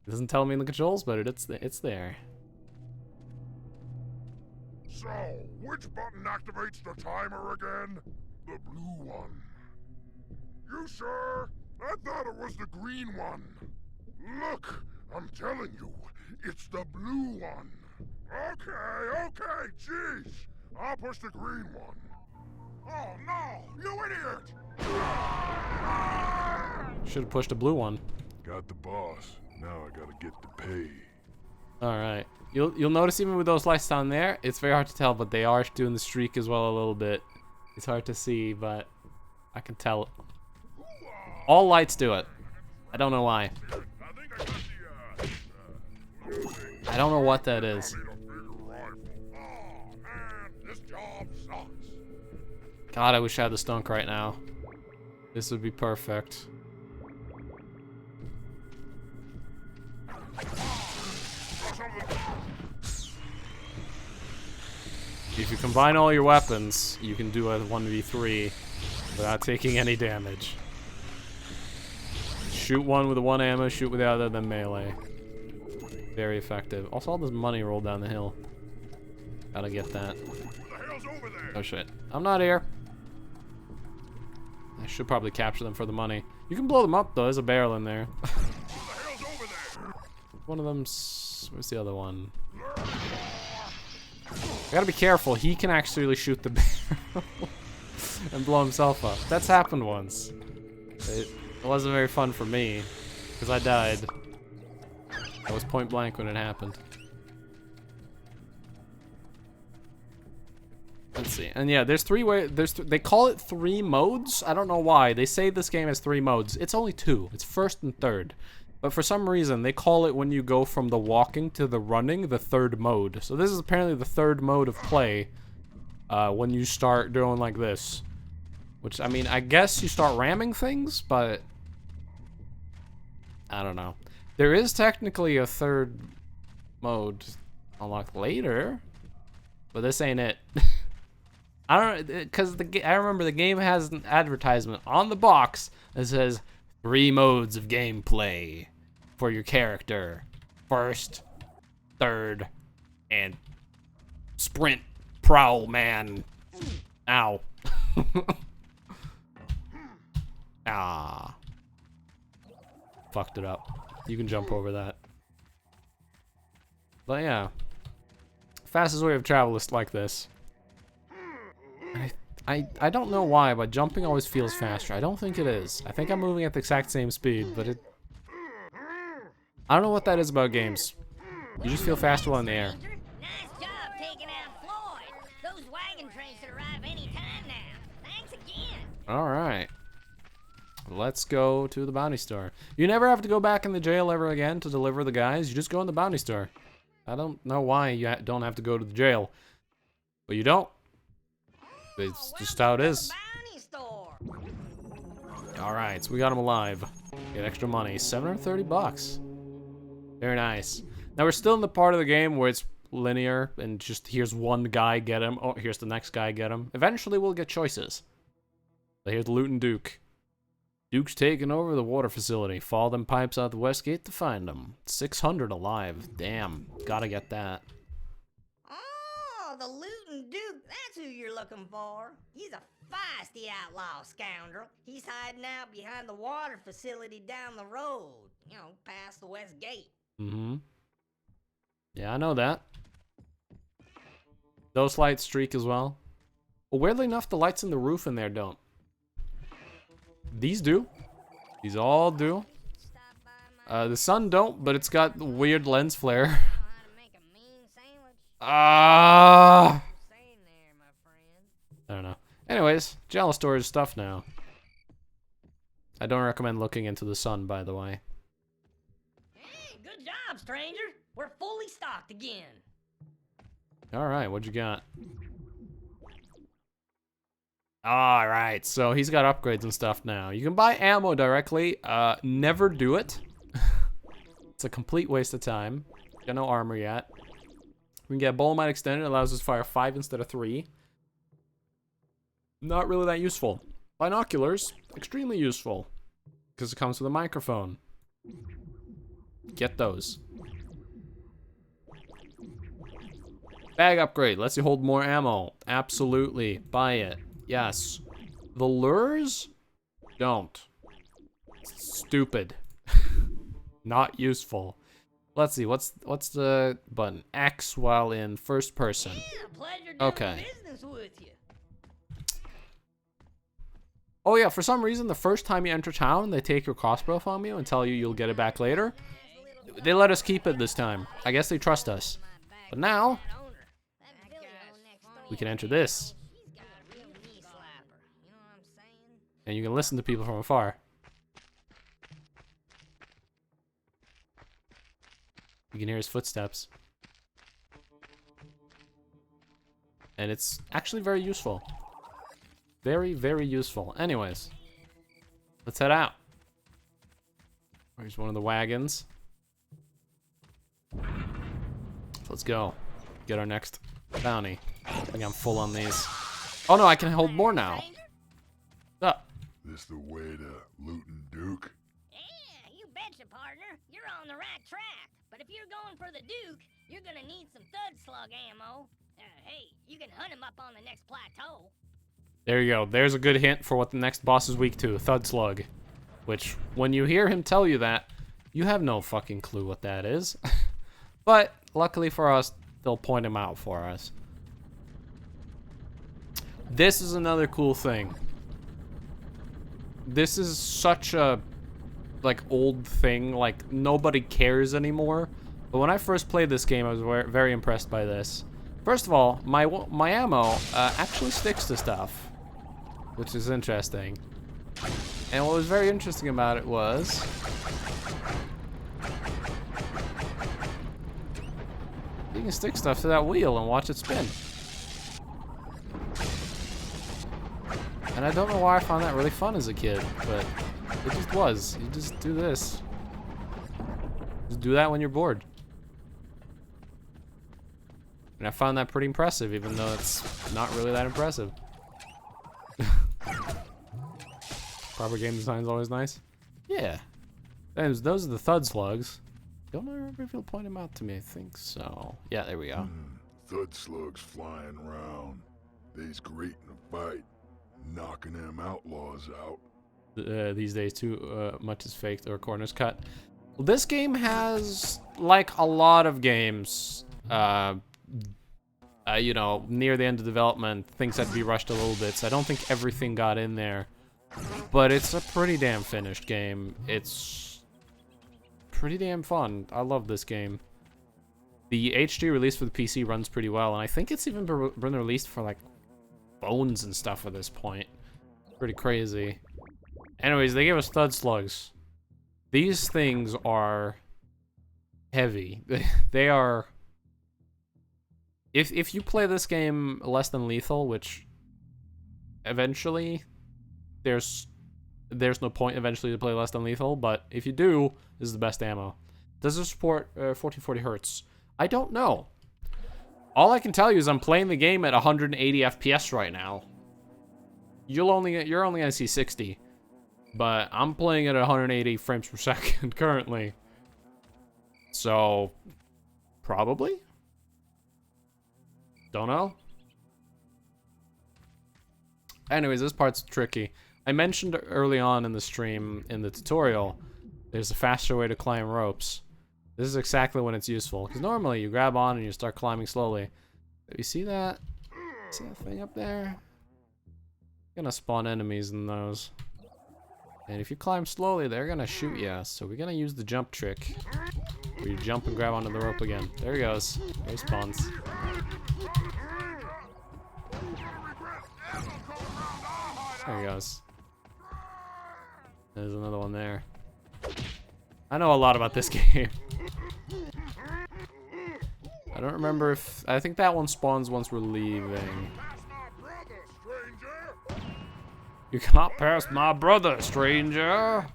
A: It doesn't tell me in the controls, but it's there.
B: So, which button activates the timer again? The blue one. You sure? I thought it was the green one. Look, I'm telling you, it's the blue one. Okay, jeez. I'll push the green one. Oh no, you idiot!
A: Should have pushed the blue one.
B: Got the boss. Now I gotta get the pay.
A: Alright. You'll notice even with those lights down there, it's very hard to tell, but they are doing the streak as well a little bit. It's hard to see, but I can tell. All lights do it. I don't know why. I don't know what that is. God, I wish I had the stunk right now. This would be perfect. If you combine all your weapons, you can do a 1v3 without taking any damage. Shoot one with the one ammo, shoot with the other, then melee. Very effective. Also, all this money rolled down the hill. Gotta get that. Oh shit. I'm not here. I should probably capture them for the money. You can blow them up though, there's a barrel in there. One of them's... Where's the other one? I gotta be careful, he can actually shoot the barrel and blow himself up. That's happened once. It wasn't very fun for me, because I died. I was point blank when it happened. Let's see. And yeah, there's three ways. They call it 3 modes. I don't know why. They say this game has 3 modes. It's only 2. It's first and third. But for some reason, they call it when you go from the walking to the running, the 3rd mode. So this is apparently the 3rd mode of play when you start doing like this. Which, I mean, I guess you start ramming things, but... I don't know. There is technically a 3rd mode unlocked later, but this ain't it. I don't know, because I remember the game has an advertisement on the box that says 3 modes of gameplay for your character. 1st, 3rd, and sprint, prowl, man. Ow. Ah. Fucked it up. You can jump over that. But yeah. Fastest way of travel is like this. I don't know why, but jumping always feels faster. I don't think it is. I think I'm moving at the exact same speed, but it... I don't know what that is about games. You just feel faster while in the air.
D: Nice job taking out Floyd. Those wagon trains should arrive any time now. Thanks again.
A: Alright. Let's go to the bounty store. You never have to go back in the jail ever again to deliver the guys. You just go in the bounty store. I don't know why you don't have to go to the jail. But you don't. It's just how it is. Alright, so we got him alive. Get extra money. $730 bucks. Very nice. Now we're still in the part of the game where it's linear and just here's one guy, get him. Oh, here's the next guy, get him. Eventually we'll get choices. But here's Luton Duke. Duke's taking over the water facility. Follow them pipes out the west gate to find them. 600 alive. Damn. Gotta get that.
D: Oh, the Luton Duke. That's who you're looking for. He's a feisty outlaw scoundrel. He's hiding out behind the water facility down the road. You know, past the west gate.
A: Mm-hmm. Yeah, I know that. Those lights streak as well. Well, weirdly enough, the lights in the roof in there don't. These do. These all do. The sun don't, but it's got weird lens flare. I don't know. Anyways, Jello storage stuff now. I don't recommend looking into the sun, by the way.
D: Hey, good job, stranger. We're fully stocked again.
A: Alright, what you got? Alright, so he's got upgrades and stuff now. You can buy ammo directly. Never do it. It's a complete waste of time. Got no armor yet. We can get Bolemite extended. Allows us to fire 5 instead of 3. Not really that useful. Binoculars, extremely useful. Because it comes with a microphone. Get those. Bag upgrade, lets you hold more ammo. Absolutely, buy it. Yes. The lures? Don't. Stupid. Not useful. Let's see, what's the button? X while in first person.
D: Yeah, pleasure doing
A: Okay.
D: business with you.
A: Oh yeah, for some reason, the first time you enter town, they take your crossbow from you and tell you you'll get it back later. They let us keep it this time. I guess they trust us. But now, we can enter this. And you can listen to people from afar. You can hear his footsteps. And it's actually very useful. Very, very useful. Anyways, let's head out. Here's one of the wagons. Let's go. Get our next bounty. I think I'm full on these. Oh no, I can hold more now. Up.
B: This the way to Luton Duke?
D: Yeah, you betcha, partner. You're on the right track. But if you're going for the Duke, you're gonna need some thud slug ammo. Hey, you can hunt him up on the next plateau.
A: There you go. There's a good hint for what the next boss is weak to. Thud slug. Which, when you hear him tell you that, you have no fucking clue what that is. But, luckily for us, they'll point him out for us. This is another cool thing. This is such a, like, old thing. Like, nobody cares anymore. But when I first played this game, I was very impressed by this. First of all, my ammo actually sticks to stuff, which is interesting. And what was very interesting about it was you can stick stuff to that wheel and watch it spin. And I don't know why I found that really fun as a kid, but it just was. You just do this. Just do that when you're bored. And I found that pretty impressive, even though it's not really that impressive. Proper game design is always nice. Yeah. And those are the thud slugs. Don't I remember if you'll point them out to me? I think so. Yeah, there we go.
B: Thud slugs flying around. They's great in a fight. Knocking them outlaws out.
A: These days, too much is faked or corners cut. Well, this game has, like a lot of games, you know, near the end of development, things had to be rushed a little bit, so I don't think everything got in there. But it's a pretty damn finished game. It's pretty damn fun. I love this game. The HD release for the PC runs pretty well, and I think it's even been released for, like, phones and stuff at this point. Pretty crazy. Anyways, they gave us thud slugs. These things are heavy. They are... If you play this game less than lethal, which eventually there's no point eventually to play less than lethal, but if you do, this is the best ammo. Does it support 1440 hertz? I don't know. All I can tell you is I'm playing the game at 180 FPS right now. You're only gonna see 60, but I'm playing it at 180 frames per second currently. So, probably? Don't know. Anyways, this part's tricky. I mentioned early on in the stream, in the tutorial, there's a faster way to climb ropes. This is exactly when it's useful, because normally you grab on and you start climbing slowly. But you see that? See that thing up there? Gonna spawn enemies in those. And if you climb slowly, they're gonna shoot you. So we're gonna use the jump trick. Where you jump and grab onto the rope again. There he goes. There he spawns. There he goes. There's another one there. I know a lot about this game. I don't remember if... I think that one spawns once we're leaving. You cannot pass my brother, stranger.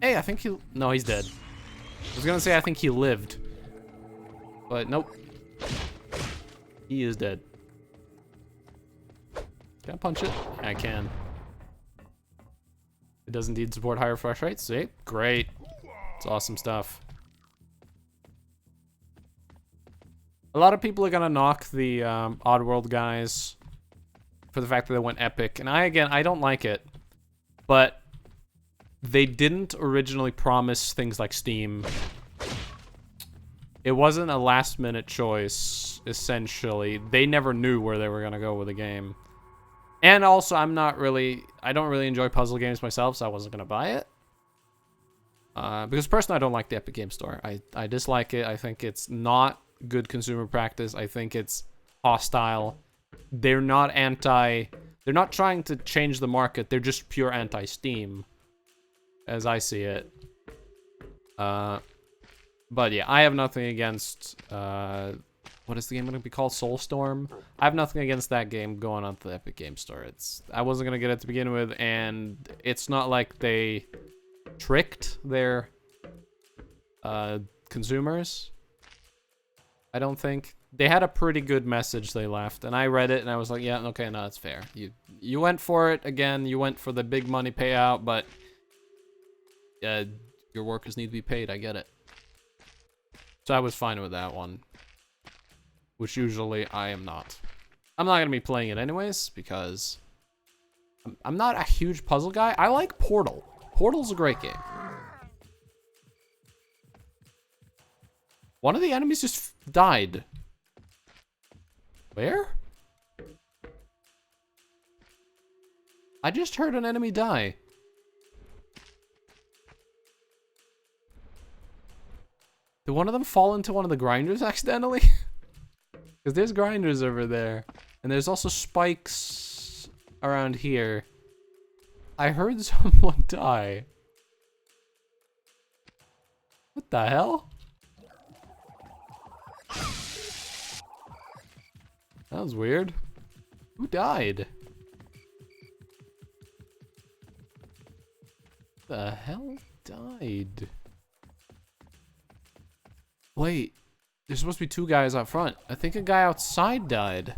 A: Hey, I think he... No, he's dead. I was gonna say I think he lived. But nope. He is dead. Can I punch it? I can. It does indeed support higher refresh rates. See? Great. It's awesome stuff. A lot of people are gonna knock the Oddworld guys for the fact that they went epic. And I don't like it. But they didn't originally promise things like Steam. It wasn't a last-minute choice, essentially. They never knew where they were gonna go with the game. And also, I don't really enjoy puzzle games myself, so I wasn't gonna buy it. Because personally, I don't like the Epic Game Store. I dislike it. I think it's not good consumer practice. I think it's hostile. They're not trying to change the market. They're just pure anti-Steam, as I see it. But yeah, I have nothing against, what is the game going to be called? Soulstorm? I have nothing against that game going on to the Epic Game Store. I wasn't going to get it to begin with, and it's not like they tricked their consumers. I don't think. They had a pretty good message they left, and I read it, and I was like, yeah, okay, no, that's fair. You went for it, again, you went for the big money payout, but your workers need to be paid, I get it. So I was fine with that one. Which usually I am not. I'm not going to be playing it anyways, because I'm not a huge puzzle guy. I like Portal. Portal's a great game. One of the enemies just died. Where? I just heard an enemy die. Did one of them fall into one of the grinders accidentally? Because there's grinders over there. And there's also spikes around here. I heard someone die. What the hell? That was weird. Who died? The hell died? Wait, there's supposed to be two guys out front. I think a guy outside died.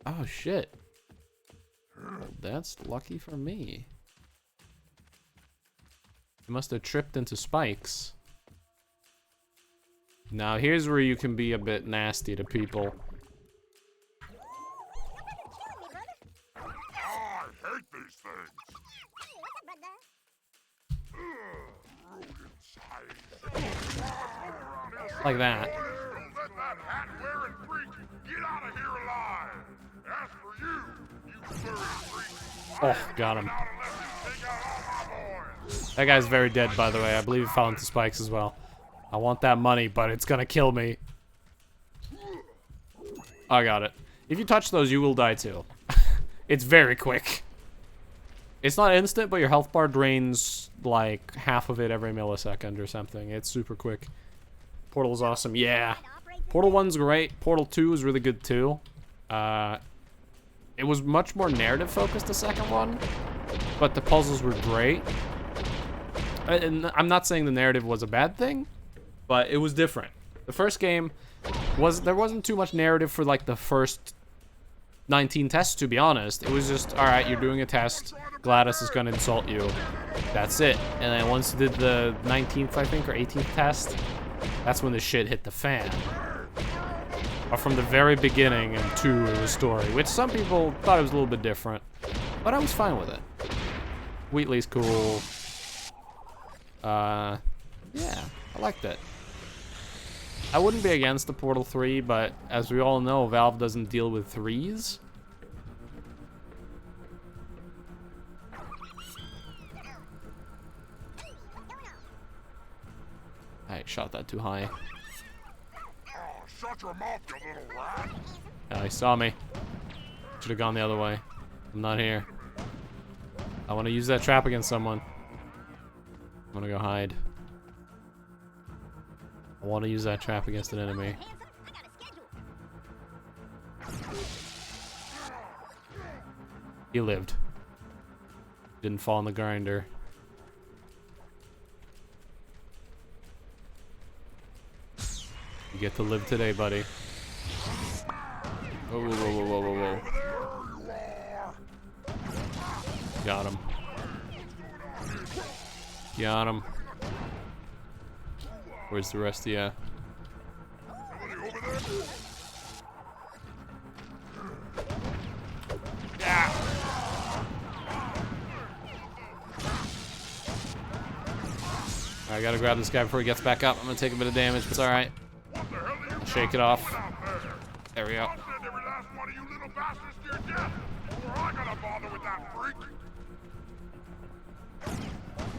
A: Oh shit. Well, that's lucky for me. He must have tripped into spikes. Now here's where you can be a bit nasty to people.
B: Oh, I hate these things.
A: Like that.
B: Don't let that hat-wearing freak get out of here alive. As for you, you furry freak,
A: Oh, got him.
B: not unless you take out all my boys.
A: That guy's very dead, by the way. I believe he fell into spikes as well. I want that money, but it's gonna kill me. I got it. If you touch those, you will die too. It's very quick. It's not instant, but your health bar drains like half of it every millisecond or something. It's super quick. Portal's awesome. Yeah. Portal 1's great. Portal 2 is really good too. It was much more narrative focused, the second one, but the puzzles were great. and I'm not saying the narrative was a bad thing, but it was different. The first game there wasn't too much narrative for like the first 19 tests, to be honest. It was just, all right, you're doing a test. Gladys is gonna insult you. That's it. And then once you did the 19th, I think, or 18th test, that's when the shit hit the fan. But from the very beginning in 2 of the story, which some people thought it was a little bit different, but I was fine with it. Wheatley's cool. Yeah, I liked it. I wouldn't be against the Portal 3, but as we all know, Valve doesn't deal with 3s. I shot that too high.
B: Oh, shut your mouth, you little rat.
A: Yeah, he saw me. Should have gone the other way. I'm not here. I want to use that trap against someone. I'm gonna go hide. I want to use that trap against an enemy. He lived. Didn't fall in the grinder. You get to live today, buddy. Whoa, whoa, whoa, whoa, whoa, whoa. Got him. Got him. Where's the rest of you? I gotta grab this guy before he gets back up. I'm gonna take a bit of damage, but it's alright. Shake it off. There we go.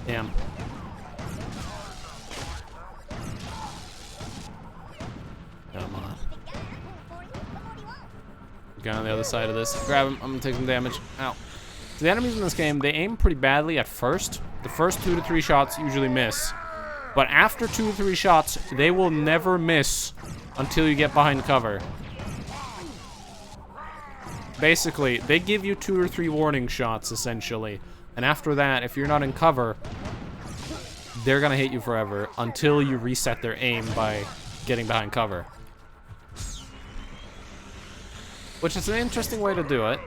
A: Damn. Come on. Guy on the other side of this. Grab him. I'm gonna take some damage. Ow. So the enemies in this game, they aim pretty badly at first. The first 2 to 3 shots usually miss. But after 2 to 3 shots, they will never miss until you get behind cover. Basically, they give you 2 or 3 warning shots, essentially. And after that, if you're not in cover, they're gonna hit you forever until you reset their aim by getting behind cover. Which is an interesting way to do it.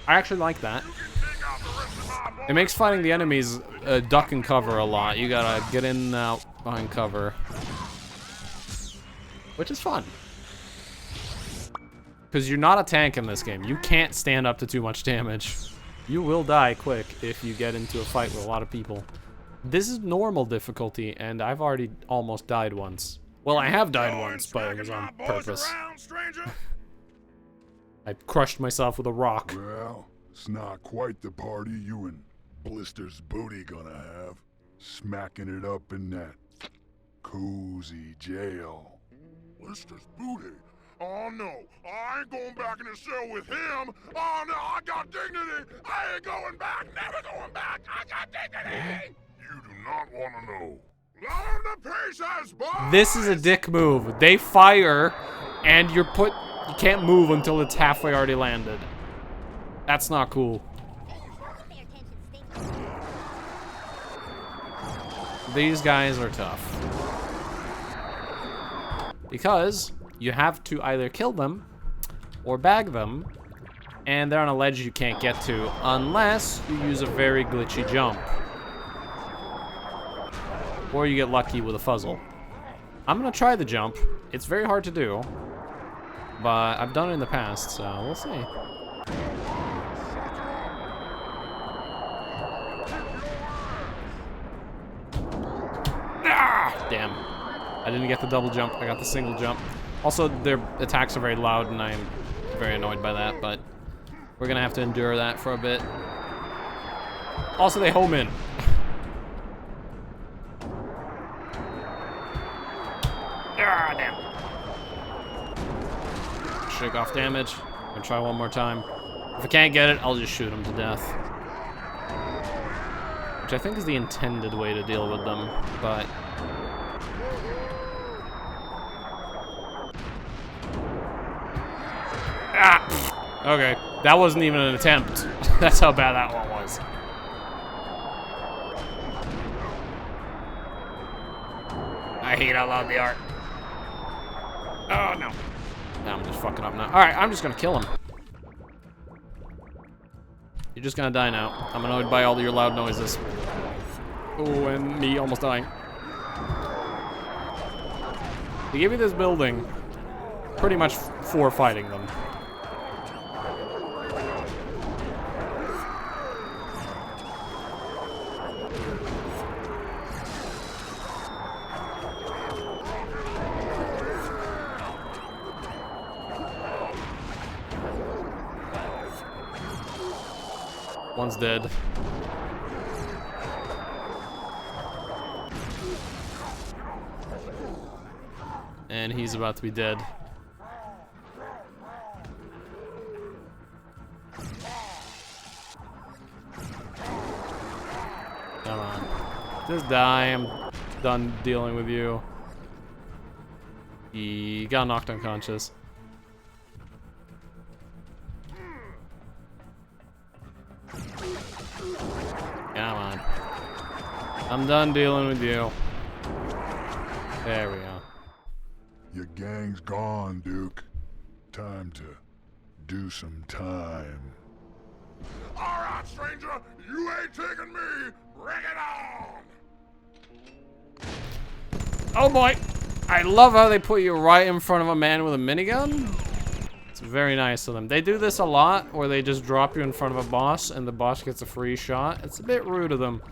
A: I actually like that. It makes fighting the enemies duck and cover a lot. You gotta get in and out behind cover. Which is fun. Because you're not a tank in this game. You can't stand up to too much damage. You will die quick if you get into a fight with a lot of people. This is normal difficulty, and I've already almost died once. Well, I have died once, but it was on purpose. I crushed myself with a rock.
B: Well, it's not quite the party you and Blister's booty gonna have. Smacking it up in that cozy jail. Blister's booty? Oh no, I ain't going back in the cell with him. Oh no, I got dignity. I ain't going back, never going back. I got dignity. You do not want to know. Learn the pieces, boys.
A: This is a dick move. They fire, and you can't move until it's halfway already landed. That's not cool. These guys are tough. Because you have to either kill them or bag them, and they're on a ledge you can't get to unless you use a very glitchy jump. Or you get lucky with a fuzzle. I'm gonna try the jump. It's very hard to do, but I've done it in the past, so we'll see. Ah, damn. I didn't get the double jump, I got the single jump. Also, their attacks are very loud, and I'm very annoyed by that, but we're gonna have to endure that for a bit. Also, they home in. Ah, damn. Shake off damage. I'm gonna try one more time. If I can't get it, I'll just shoot him to death. Which I think is the intended way to deal with them, but... Ah! Okay, that wasn't even an attempt. That's how bad that one was. I hate how loud they are. Oh, no. Now I'm just fucking up now. Alright, I'm just gonna kill him. You're just gonna die now. I'm annoyed by all your loud noises. Oh, and me almost dying. They give you this building pretty much for fighting them. One's dead. And he's about to be dead. Come on. Just die. I'm done dealing with you. He got knocked unconscious. Come on. I'm done dealing with you. There we go.
B: Your gang's gone, Duke. Time to do some time. All right, stranger. You ain't taking me. Bring it on.
A: Oh boy. I love how they put you right in front of a man with a minigun. It's very nice of them. They do this a lot, where they just drop you in front of a boss and the boss gets a free shot. It's a bit rude of them.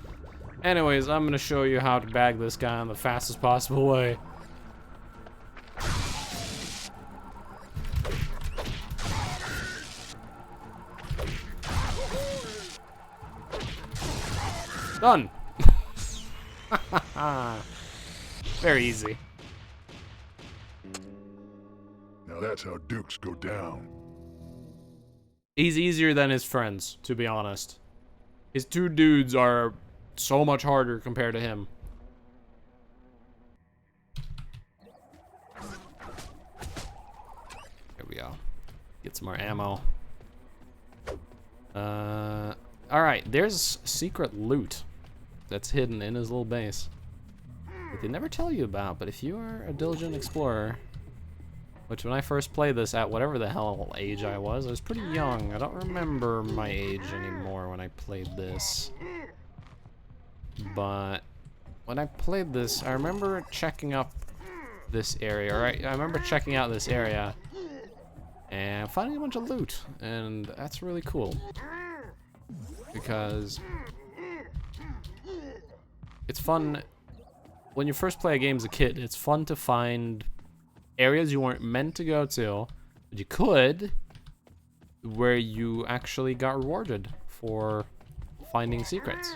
A: Anyways, I'm gonna show you how to bag this guy in the fastest possible way. Done. Very easy.
B: Now that's how Dukes go down.
A: He's easier than his friends, to be honest. His two dudes are so much harder compared to him. There we go. Get some more ammo. Alright, there's secret loot that's hidden in his little base that they never tell you about, but if you are a diligent explorer, which when I first played this at whatever the hell age I was pretty young. I don't remember my age anymore when I played this. But when I played this, I remember checking up this area, right? I remember checking out this area and finding a bunch of loot, and that's really cool. Because it's fun when you first play a game as a kid. It's fun to find areas you weren't meant to go to, but you could, where you actually got rewarded for finding secrets.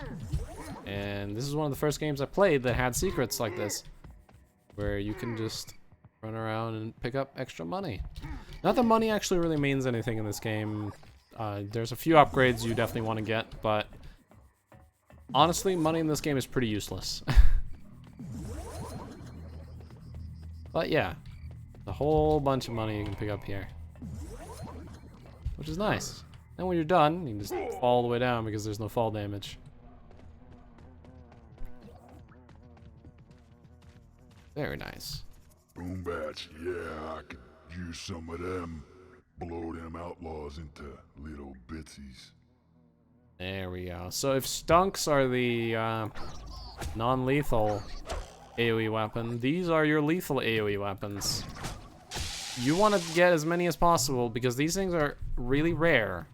A: And this is one of the first games I played that had secrets like this, where you can just run around and pick up extra money. Not that money actually really means anything in this game. There's a few upgrades you definitely want to get, but honestly, money in this game is pretty useless. But yeah, a whole bunch of money you can pick up here, which is nice. And when you're done, you can just fall all the way down because there's no fall damage. Very nice.
B: Boom bats, yeah, I could use some of them. Blow them outlaws into little bitsies.
A: There we go. So if stunks are the non-lethal AoE weapon, these are your lethal AoE weapons. You want to get as many as possible because these things are really rare.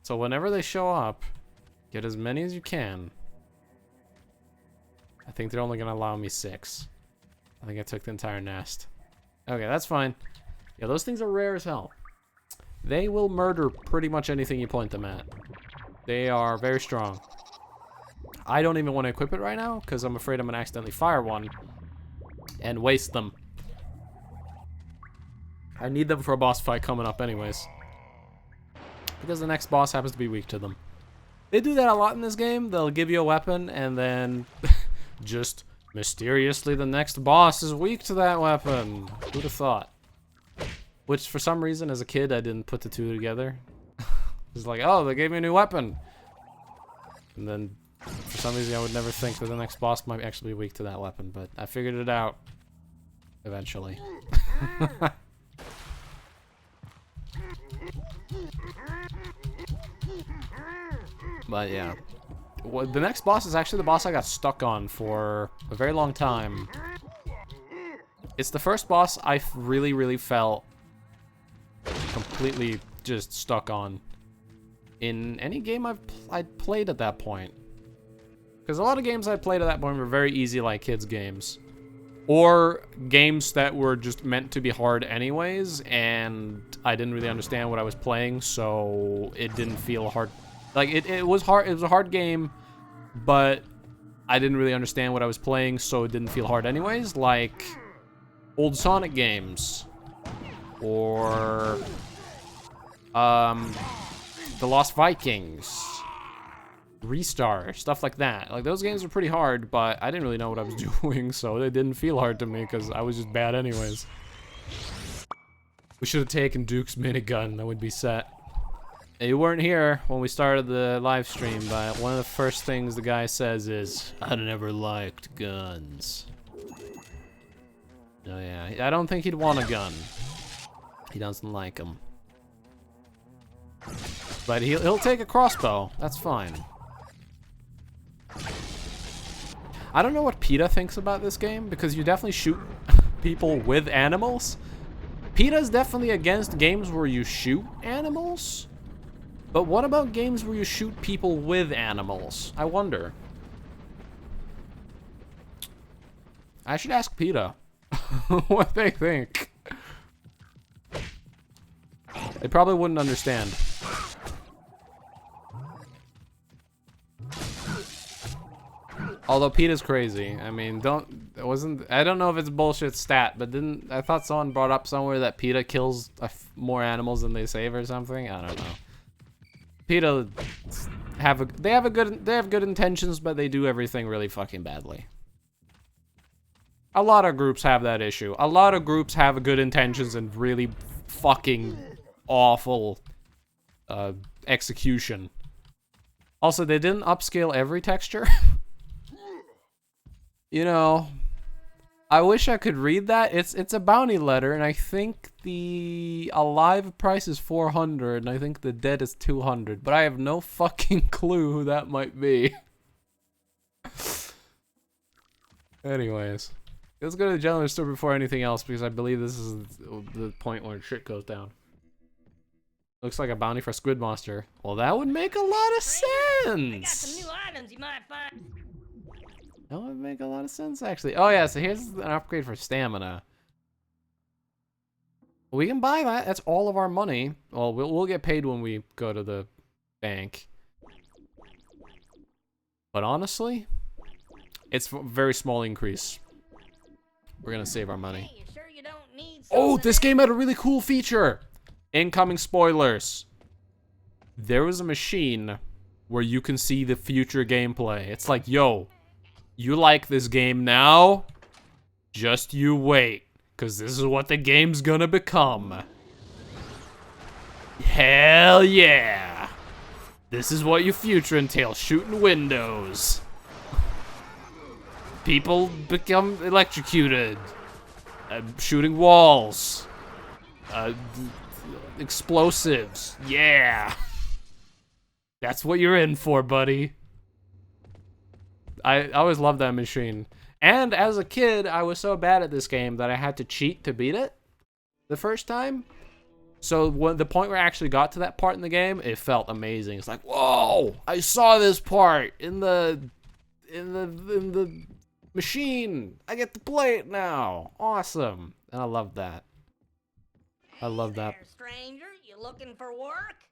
A: So whenever they show up, get as many as you can. I think they're only going to allow me 6. I think I took the entire nest. Okay, that's fine. Yeah, those things are rare as hell. They will murder pretty much anything you point them at. They are very strong. I don't even want to equip it right now because I'm afraid I'm going to accidentally fire one and waste them. I need them for a boss fight coming up anyways, because the next boss happens to be weak to them. They do that a lot in this game. They'll give you a weapon and then just mysteriously the next boss is weak to that weapon. Who'd have thought? Which for some reason as a kid I didn't put the two together. It's like, oh, they gave me a new weapon. And then For some reason, I would never think that the next boss might actually be weak to that weapon, but I figured it out eventually. But yeah. Well, the next boss is actually the boss I got stuck on for a very long time. It's the first boss I really, really felt completely just stuck on in any game I'd played at that point. Because a lot of games I played at that point were very easy, like kids games. Or games that were just meant to be hard anyways, and I didn't really understand what I was playing, so it didn't feel hard. Like, it was hard, it was a hard game, but I didn't really understand what I was playing, so it didn't feel hard anyways, like old Sonic games. Or, The Lost Vikings. Restar, stuff like that. Like, those games were pretty hard, but I didn't really know what I was doing, so they didn't feel hard to me, because I was just bad anyways. We should have taken Duke's minigun, that would be set. You weren't here when we started the live stream, but one of the first things the guy says is, I never liked guns. Oh yeah, I don't think he'd want a gun. He doesn't like them. But he'll take a crossbow, that's fine. I don't know what PETA thinks about this game, because you definitely shoot people with animals. PETA's definitely against games where you shoot animals. But what about games where you shoot people with animals? I wonder. I should ask PETA what they think. They probably wouldn't understand. Although PETA's crazy. I mean, I don't know if it's a bullshit stat, but I thought someone brought up somewhere that PETA kills more animals than they save or something? I don't know. PETA they have good intentions, but they do everything really fucking badly. A lot of groups have that issue. A lot of groups have good intentions and really fucking awful execution. Also, they didn't upscale every texture. You know, I wish I could read that. It's a bounty letter, and I think the alive price is 400, and I think the dead is 200, but I have no fucking clue who that might be. Anyways, let's go to the general store before anything else, because I believe this is the point where shit goes down. Looks like a bounty for Squid Monster. Well, that would make a lot of sense.
D: I got some new items you might find.
A: That would make a lot of sense, actually. Oh, yeah, so here's an upgrade for stamina. We can buy that. That's all of our money. Well, we'll get paid when we go to the bank. But honestly, it's a very small increase. We're going to save our money.
D: Hey, you sure you don't need
A: Oh, this game had a really cool feature. Incoming spoilers. There was a machine where you can see the future gameplay. It's like, yo, you like this game now? Just you wait, because this is what the game's gonna become. Hell yeah. This is what your future entails, shooting windows. People become electrocuted. Shooting walls. Explosives. Yeah. That's what you're in for, buddy. I always loved that machine. And as a kid, I was so bad at this game that I had to cheat to beat it the first time. So when the point where I actually got to that part in the game, it felt amazing. It's like, whoa, I saw this part in the machine. I get to play it now. Awesome. And I love that. I love that.
D: Hey there, stranger, you looking for work?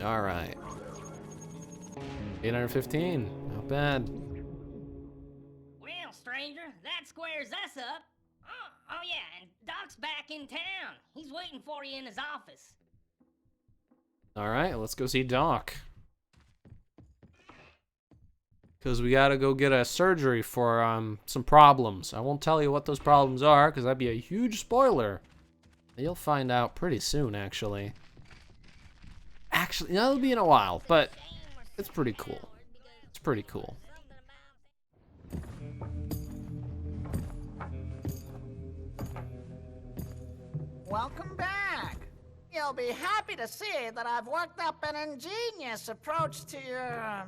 A: All right. 815. Not bad.
D: Well, stranger, that squares us up. Oh yeah, and Doc's back in town. He's waiting for you in his office.
A: All right, let's go see Doc. Because we gotta go get a surgery for some problems. I won't tell you what those problems are, because that'd be a huge spoiler. You'll find out pretty soon, actually. Actually, no, it'll be in a while, but it's pretty cool. pretty cool.
E: Welcome back. You'll be happy to see that I've worked up an ingenious approach to your,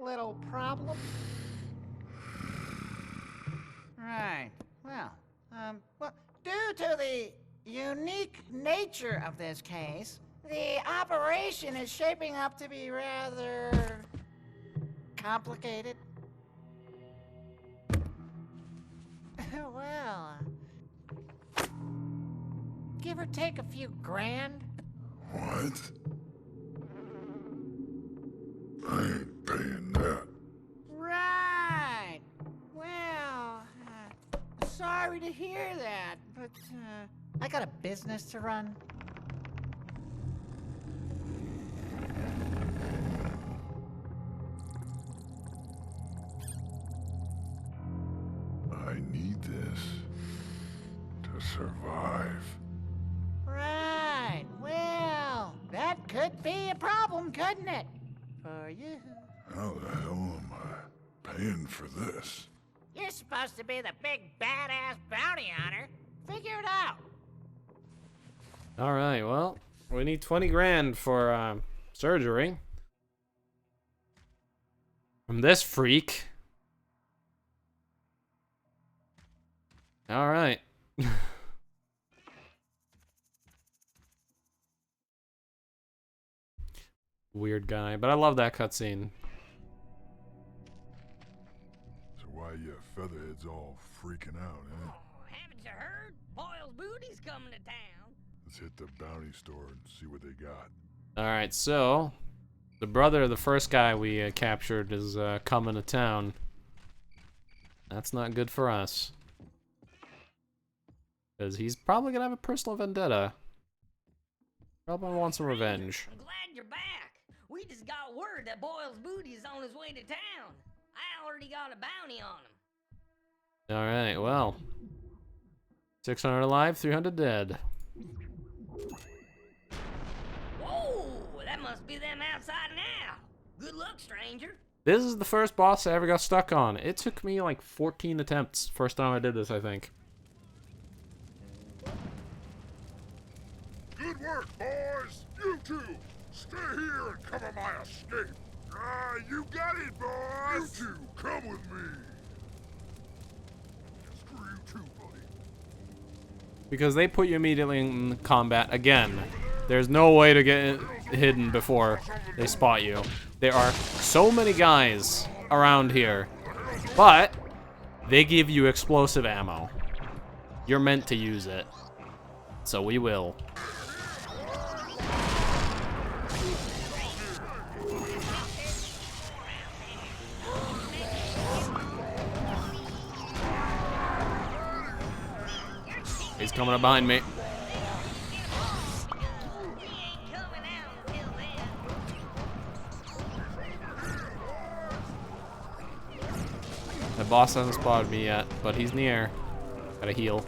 E: little problem. Right. Well, due to the unique nature of this case, the operation is shaping up to be rather complicated. Well, give or take a few grand.
B: What? I ain't paying that.
E: Right. Well, sorry to hear that, but I got a business to run.
B: I need this to survive.
E: Right. Well, that could be a problem, couldn't it? For you.
B: How the hell am I paying for this?
E: You're supposed to be the big badass bounty hunter. Figure it out.
A: All right, well, we need 20 grand for surgery. From this freak. All right. Weird guy, but I love that cutscene.
B: So why you featherheads all freaking out, eh?
D: Haven't you heard? Boyle's Booty's coming to town.
B: Let's hit the bounty store and see what they got.
A: All right, so the brother of the first guy we captured is coming to town. That's not good for us. Because he's probably going to have a personal vendetta. Probably wants some revenge.
D: I'm glad you're back. We just got word that Boyle's Booty is on his way to town. I already got a bounty on him.
A: All right, well. 600 alive, 300 dead.
D: Whoa, that must be them outside now. Good luck, stranger.
A: This is the first boss I ever got stuck on. It took me like 14 attempts. First time I did this, I think.
B: Good work, boys! You two! Stay here and cover my escape! You got it, boys! You two, come with me! Screw you too, buddy.
A: Because they put you immediately in combat again. There's no way to get hidden before they spot you. There are so many guys around here, but they give you explosive ammo. You're meant to use it. So we will. He's coming up behind me. The boss hasn't spotted me yet, but he's near. Gotta heal.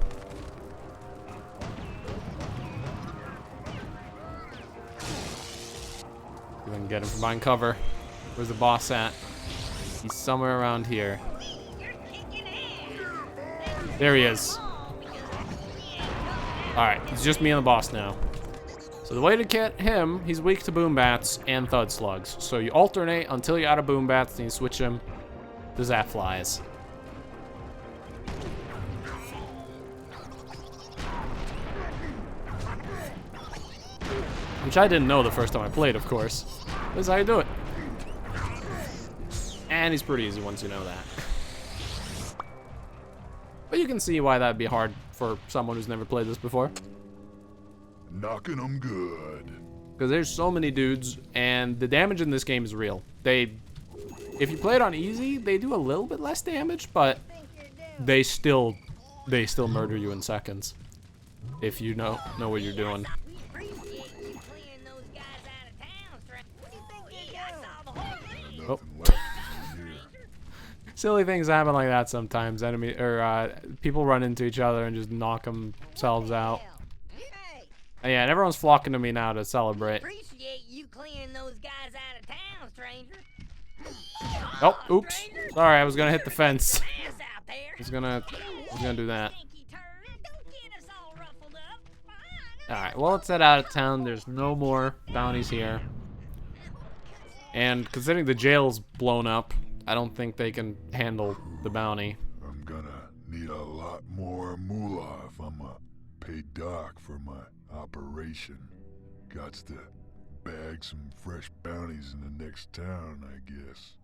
A: See if I can get him from behind cover. Where's the boss at? He's somewhere around here. There he is. Alright, it's just me and the boss now. So the way to get him, he's weak to boom bats and thud slugs. So you alternate until you're out of boom bats, then you switch him to zap flies. Which I didn't know the first time I played, of course. This is how you do it. And he's pretty easy once you know that. But you can see why that'd be hard for someone who's never played this before.
B: Knocking them good.
A: Because there's so many dudes, and the damage in this game is real. If you play it on easy, they do a little bit less damage, but they still murder you in seconds. If you know what you're doing. Oh. Silly things happen like that sometimes. People run into each other and just knock themselves out. And yeah, and everyone's flocking to me now to celebrate.
D: Appreciate you clearing those guys out of town, stranger.
A: Oh, oops. Sorry, I was gonna hit the fence.
D: Fast out there.
A: I was gonna do that.
D: Stinky turd, don't get us all ruffled up.
A: Alright, well, let's head out of town. There's no more bounties here. And considering the jail's blown up, I don't think they can handle the bounty.
B: I'm gonna need a lot more moolah if I'm pay Doc for my operation. Gots to bag some fresh bounties in the next town, I guess.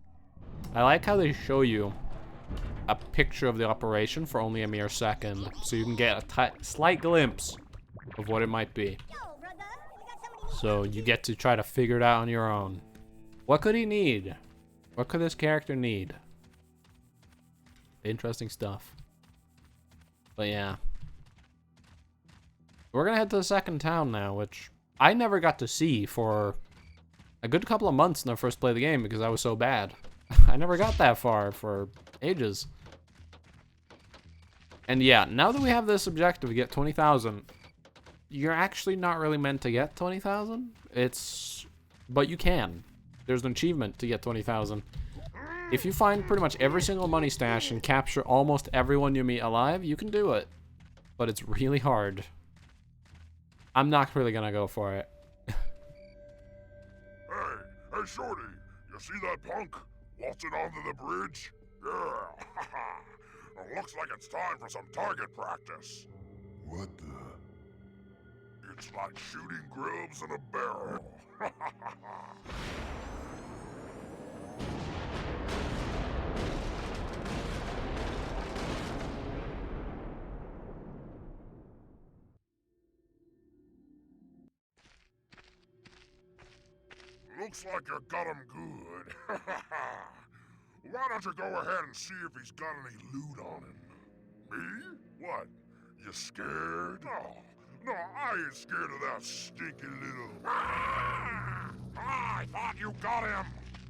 A: I like how they show you a picture of the operation for only a mere second, so you can get a slight glimpse of what it might be. So you get to try to figure it out on your own. What could he need? What could this character need? Interesting stuff. But yeah. We're gonna head to the second town now, which I never got to see for a good couple of months when I first played the game because I was so bad. I never got that far for ages. And yeah, now that we have this objective to get 20,000, you're actually not really meant to get 20,000. But you can. There's an achievement to get 20,000. If you find pretty much every single money stash and capture almost everyone you meet alive, you can do it. But it's really hard. I'm not really gonna go for it.
B: Hey, Shorty, you see that punk waltzing onto the bridge? Yeah, it looks like it's time for some target practice. What the? It's like shooting grubs in a barrel. Looks like you got him good. Why don't you go ahead and see if he's got any loot on him? Me? What? You scared? No, I ain't scared of that stinky little... I thought you got him!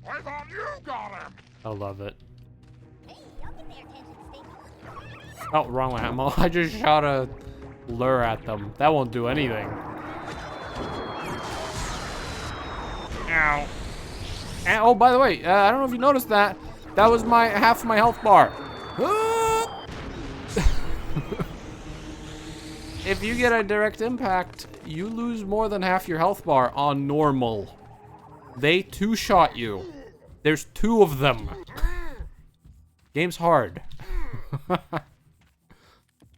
B: I thought you got him!
A: I love it.
D: Hey, don't get their attention, Stinky.
A: Oh, wrong ammo. I just shot a lure at them. That won't do anything. Ow. And, oh, by the way, I don't know if you noticed that. That was my half of my health bar. If you get a direct impact, you lose more than half your health bar on normal. They two-shot you. There's two of them. Game's hard.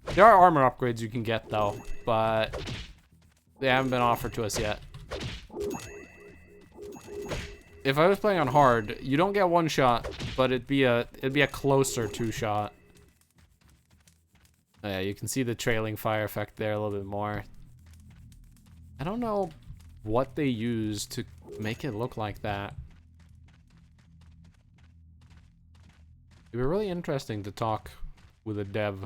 A: There are armor upgrades you can get, though, but they haven't been offered to us yet. If I was playing on hard, you don't get one shot, but it'd be a closer two-shot. Oh, yeah, you can see the trailing fire effect there a little bit more. I don't know what they use to make it look like that. It'd be really interesting to talk with a dev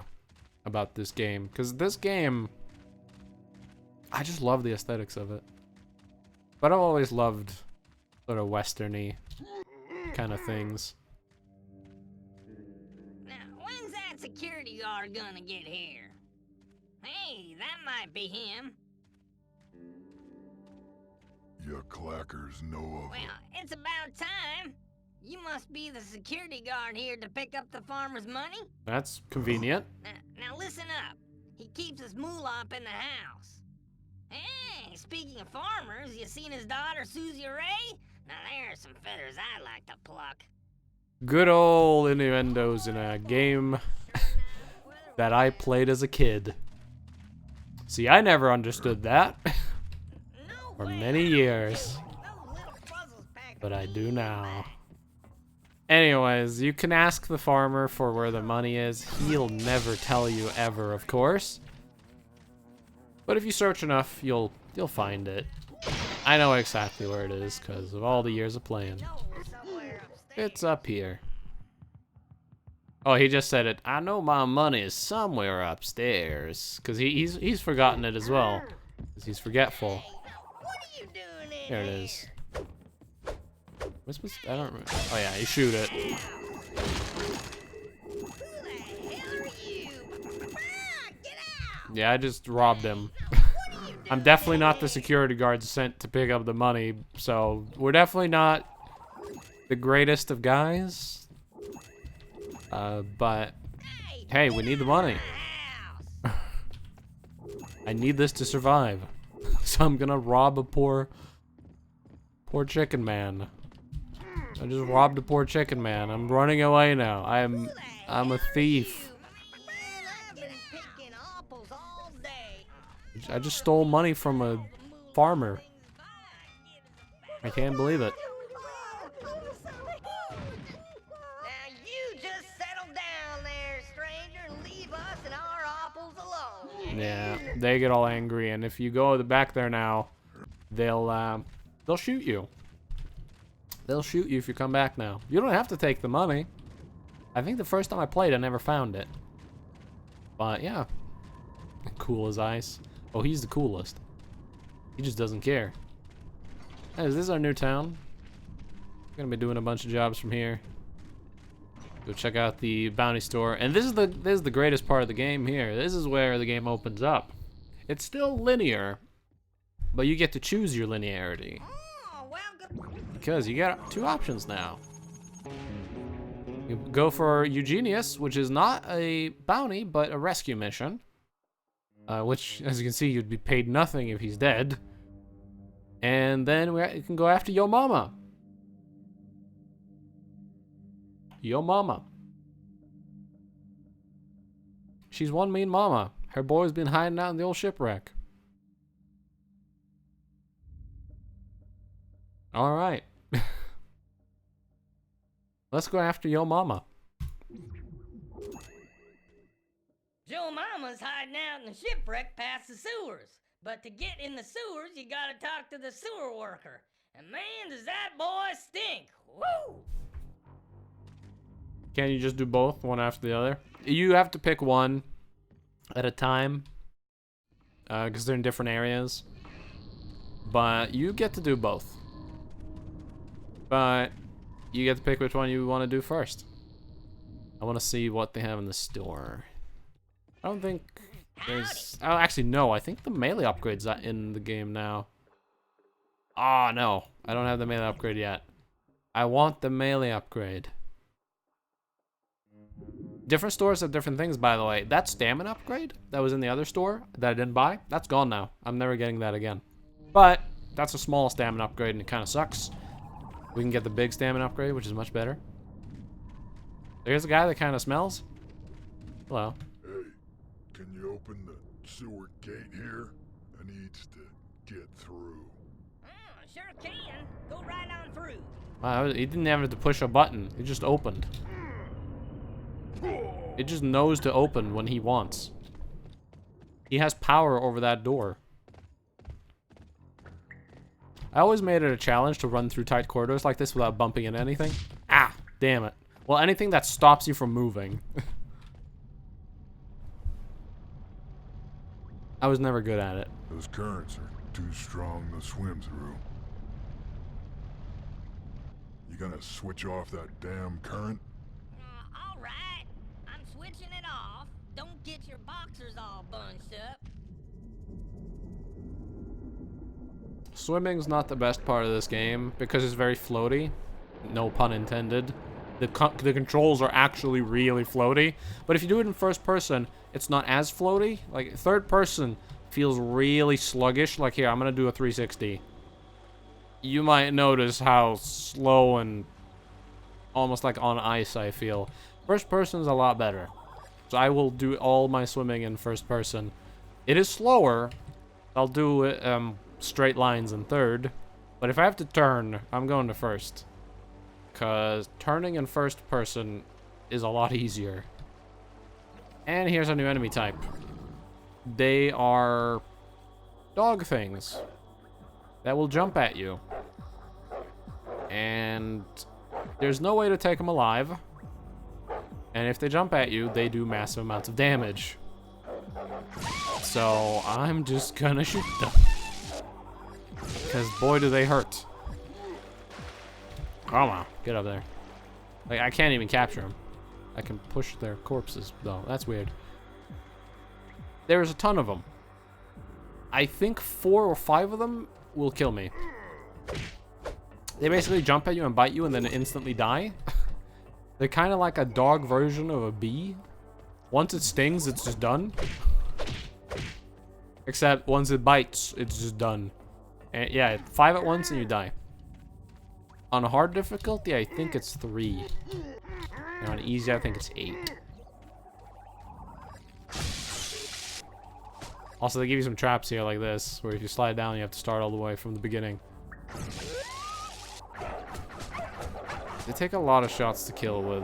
A: about this game, because this game, I just love the aesthetics of it. But I've always loved sort of westerny kind of things.
D: Now, when's that security guard gonna get here? Hey, that might be him.
B: Your clackers know of
D: Well, it's about time. You must be the security guard here to pick up the farmer's money?
A: That's convenient.
D: Now listen up. He keeps his moolah up in the house. Hey, speaking of farmers, you seen his daughter, Susie Ray? Now there's some feathers I'd like to pluck.
A: Good old innuendos in a game that I played as a kid. See, I never understood that for many years, but I do now. Anyways, you can ask the farmer for where the money is. He'll never tell you ever, of course. But if you search enough, you'll find it. I know exactly where it is because of all the years of playing. It's up here. Oh, he just said it. I know my money is somewhere upstairs because he's forgotten it as well. Because he's forgetful.
D: What are you doing in
A: There it is. I don't remember. Oh yeah, you shoot it.
D: Who the hell are you? Get out!
A: Yeah, I just robbed him. I'm definitely not the security guard sent to pick up the money, so we're definitely not the greatest of guys. But hey, we need the money. I need this to survive. So I'm gonna rob a poor chicken man. I just robbed a poor chicken man. I'm running away now. I'm a thief. I just stole money from a farmer. I can't believe it.
D: Now you just settle down there, stranger, and leave us and our apples alone.
A: Yeah, they get all angry, and if you go back there now, they'll shoot you. They'll shoot you if you come back now. You don't have to take the money. I think the first time I played, I never found it. But yeah, cool as ice. Oh, he's the coolest. He just doesn't care. Hey, is this our new town? Gonna be doing a bunch of jobs from here. Go check out the bounty store, and this is the greatest part of the game here. This is where the game opens up. It's still linear, but you get to choose your linearity.
D: Oh, welcome.
A: Because you got 2 options now. You go for Eugenius, which is not a bounty, but a rescue mission. Which, as you can see, you'd be paid nothing if he's dead. And then you can go after Yo Mama. Yo Mama. She's one mean mama. Her boy's been hiding out in the old shipwreck. Alright. Let's go after Yo Mama.
D: Joe Mama's hiding out in the shipwreck past the sewers. But to get in the sewers, you gotta talk to the sewer worker. And man, does that boy stink! Woo!
A: Can't you just do both, one after the other? You have to pick one at a time, because they're in different areas. But you get to do both. But you get to pick which one you want to do first. I want to see what they have in the store. I don't think there's... Oh, actually, no. I think the melee upgrade's in the game now. Oh, no. I don't have the melee upgrade yet. I want the melee upgrade. Different stores have different things, by the way. That stamina upgrade that was in the other store that I didn't buy, that's gone now. I'm never getting that again. But that's a small stamina upgrade, and it kind of sucks. We can get the big stamina upgrade, which is much better. There's a guy that kind of smells. Hello.
B: Hey, can you open the sewer gate here? I needs to get through.
D: Oh, sure can. Go right on through.
A: Wow, he didn't have to push a button. It just opened. It just knows to open when he wants. He has power over that door. I always made it a challenge to run through tight corridors like this without bumping into anything. Ah, damn it. Well, anything that stops you from moving. I was never good at it.
B: Those currents are too strong to swim through. You gonna switch off that damn current?
D: All right. I'm switching it off. Don't get your boxers all bunched up.
A: Swimming's not the best part of this game because it's very floaty. No pun intended. The controls are actually really floaty. But if you do it in first person, it's not as floaty. Like, third person feels really sluggish. Like, here, I'm going to do a 360. You might notice how slow and almost like on ice I feel. First person's a lot better. So I will do all my swimming in first person. It is slower. I'll do it, straight lines in third. But if I have to turn, I'm going to first. Because turning in first person is a lot easier. And here's a new enemy type. They are dog things that will jump at you. And there's no way to take them alive. And if they jump at you, they do massive amounts of damage. So I'm just gonna shoot them. Because boy do they hurt. Come on, get up there. Like, I can't even capture them. I can push their corpses, though. That's weird. There's a ton of them. I think 4 or 5 of them will kill me. They basically jump at you and bite you and then instantly die. They're kind of like a dog version of a bee. Once it stings, it's just done. Except once it bites, it's just done. And yeah, 5 at once and you die. On a hard difficulty, I think it's 3. And on easy, I think it's 8. Also, they give you some traps here like this, where if you slide down, you have to start all the way from the beginning. They take a lot of shots to kill with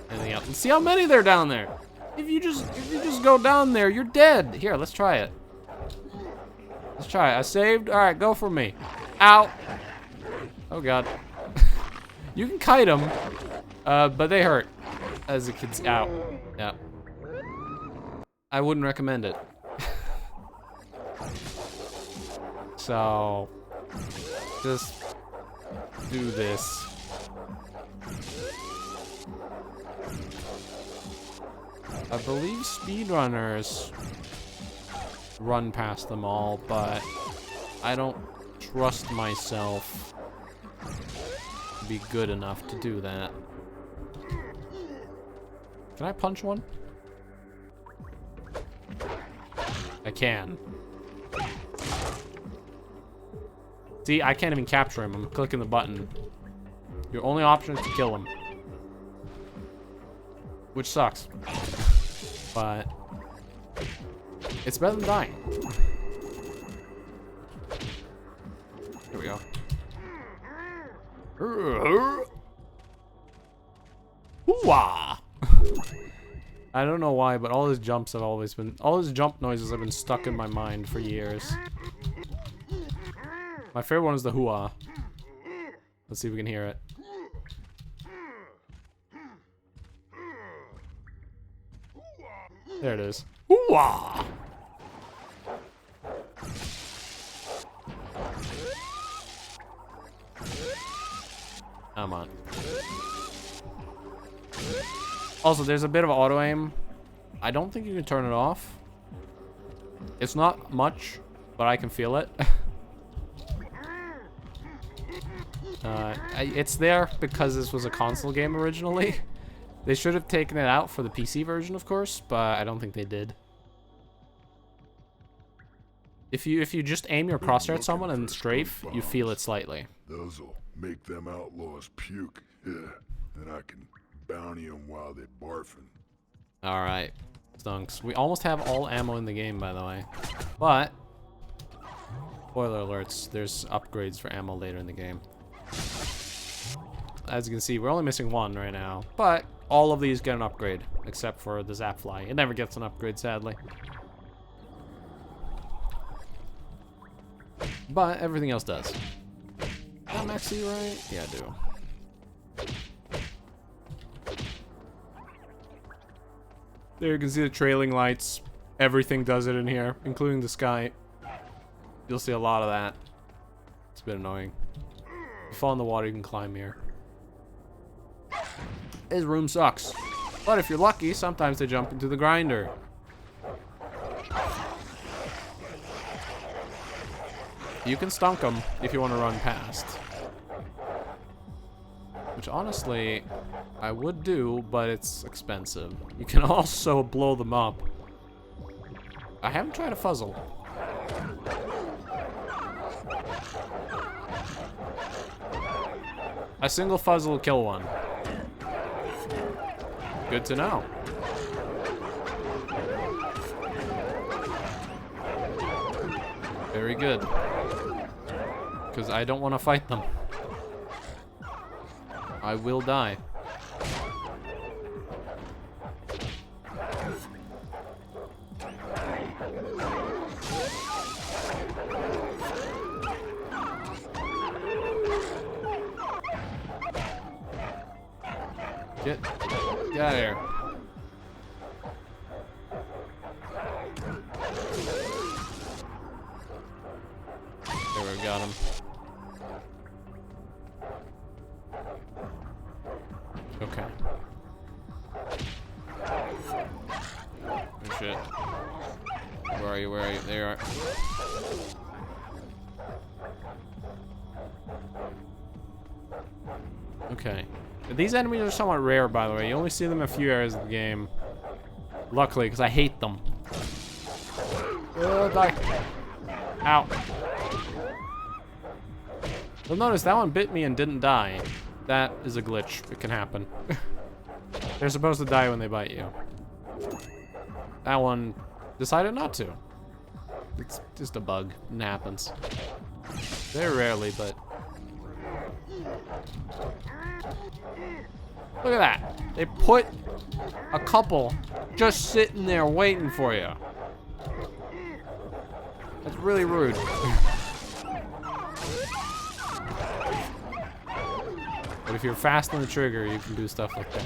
A: anything else. See how many there are down there. If you just go down there, you're dead. Here, let's try it. Let's try it. I saved. All right, go for me. Ow. Oh god. You can kite them, but they hurt. As a kid's out. Yeah. I wouldn't recommend it. So, just do this. I believe speedrunners run past them all, but I don't trust myself to be good enough to do that. Can I punch one? I can. See, I can't even capture him. I'm clicking the button. Your only option is to kill him. Which sucks. But it's better than dying. Here we go. Hoo-wah! I don't know why, but all his jumps have always been... all his jump noises have been stuck in my mind for years. My favorite one is the hoo-wah. Let's see if we can hear it. There it is. Hoo-wah! Come on. Also, there's a bit of auto aim. I don't think you can turn it off. It's not much, but I can feel it. It's there because this was a console game originally. They should have taken it out for the PC version, of course, but I don't think they did. If you just aim your crosshair at someone and strafe, you feel it slightly.
B: Those'll make them outlaws puke. Yeah, and I can bounty them while they're barfing.
A: All right, stunks. We almost have all ammo in the game, by the way. But spoiler alerts: there's upgrades for ammo later in the game. As you can see, we're only missing one right now, but all of these get an upgrade, except for the Zapfly. It never gets an upgrade, sadly. But everything else does. Got Maxi right? Yeah, I do. There you can see the trailing lights. Everything does it in here, including the sky. You'll see a lot of that. It's a bit annoying. If you fall in the water, you can climb here. His room sucks. But if you're lucky, sometimes they jump into the grinder. You can stunk them if you want to run past. Which honestly, I would do, but it's expensive. You can also blow them up. I haven't tried a fuzzle. A single fuzzle will kill one. Good to know. Very good. Because I don't want to fight them. I will die. Get out of here. There we got him. Okay. Oh shit. Where are you? Where are you? There you are. Okay. These enemies are somewhat rare, by the way. You only see them in a few areas of the game. Luckily, because I hate them. Die. Ow. You'll notice that one bit me and didn't die. That is a glitch. It can happen. They're supposed to die when they bite you. That one decided not to. It's just a bug. It happens. Very rarely, but... Look at that. They put a couple just sitting there waiting for you. That's really rude. But if you're fast on the trigger, you can do stuff like that.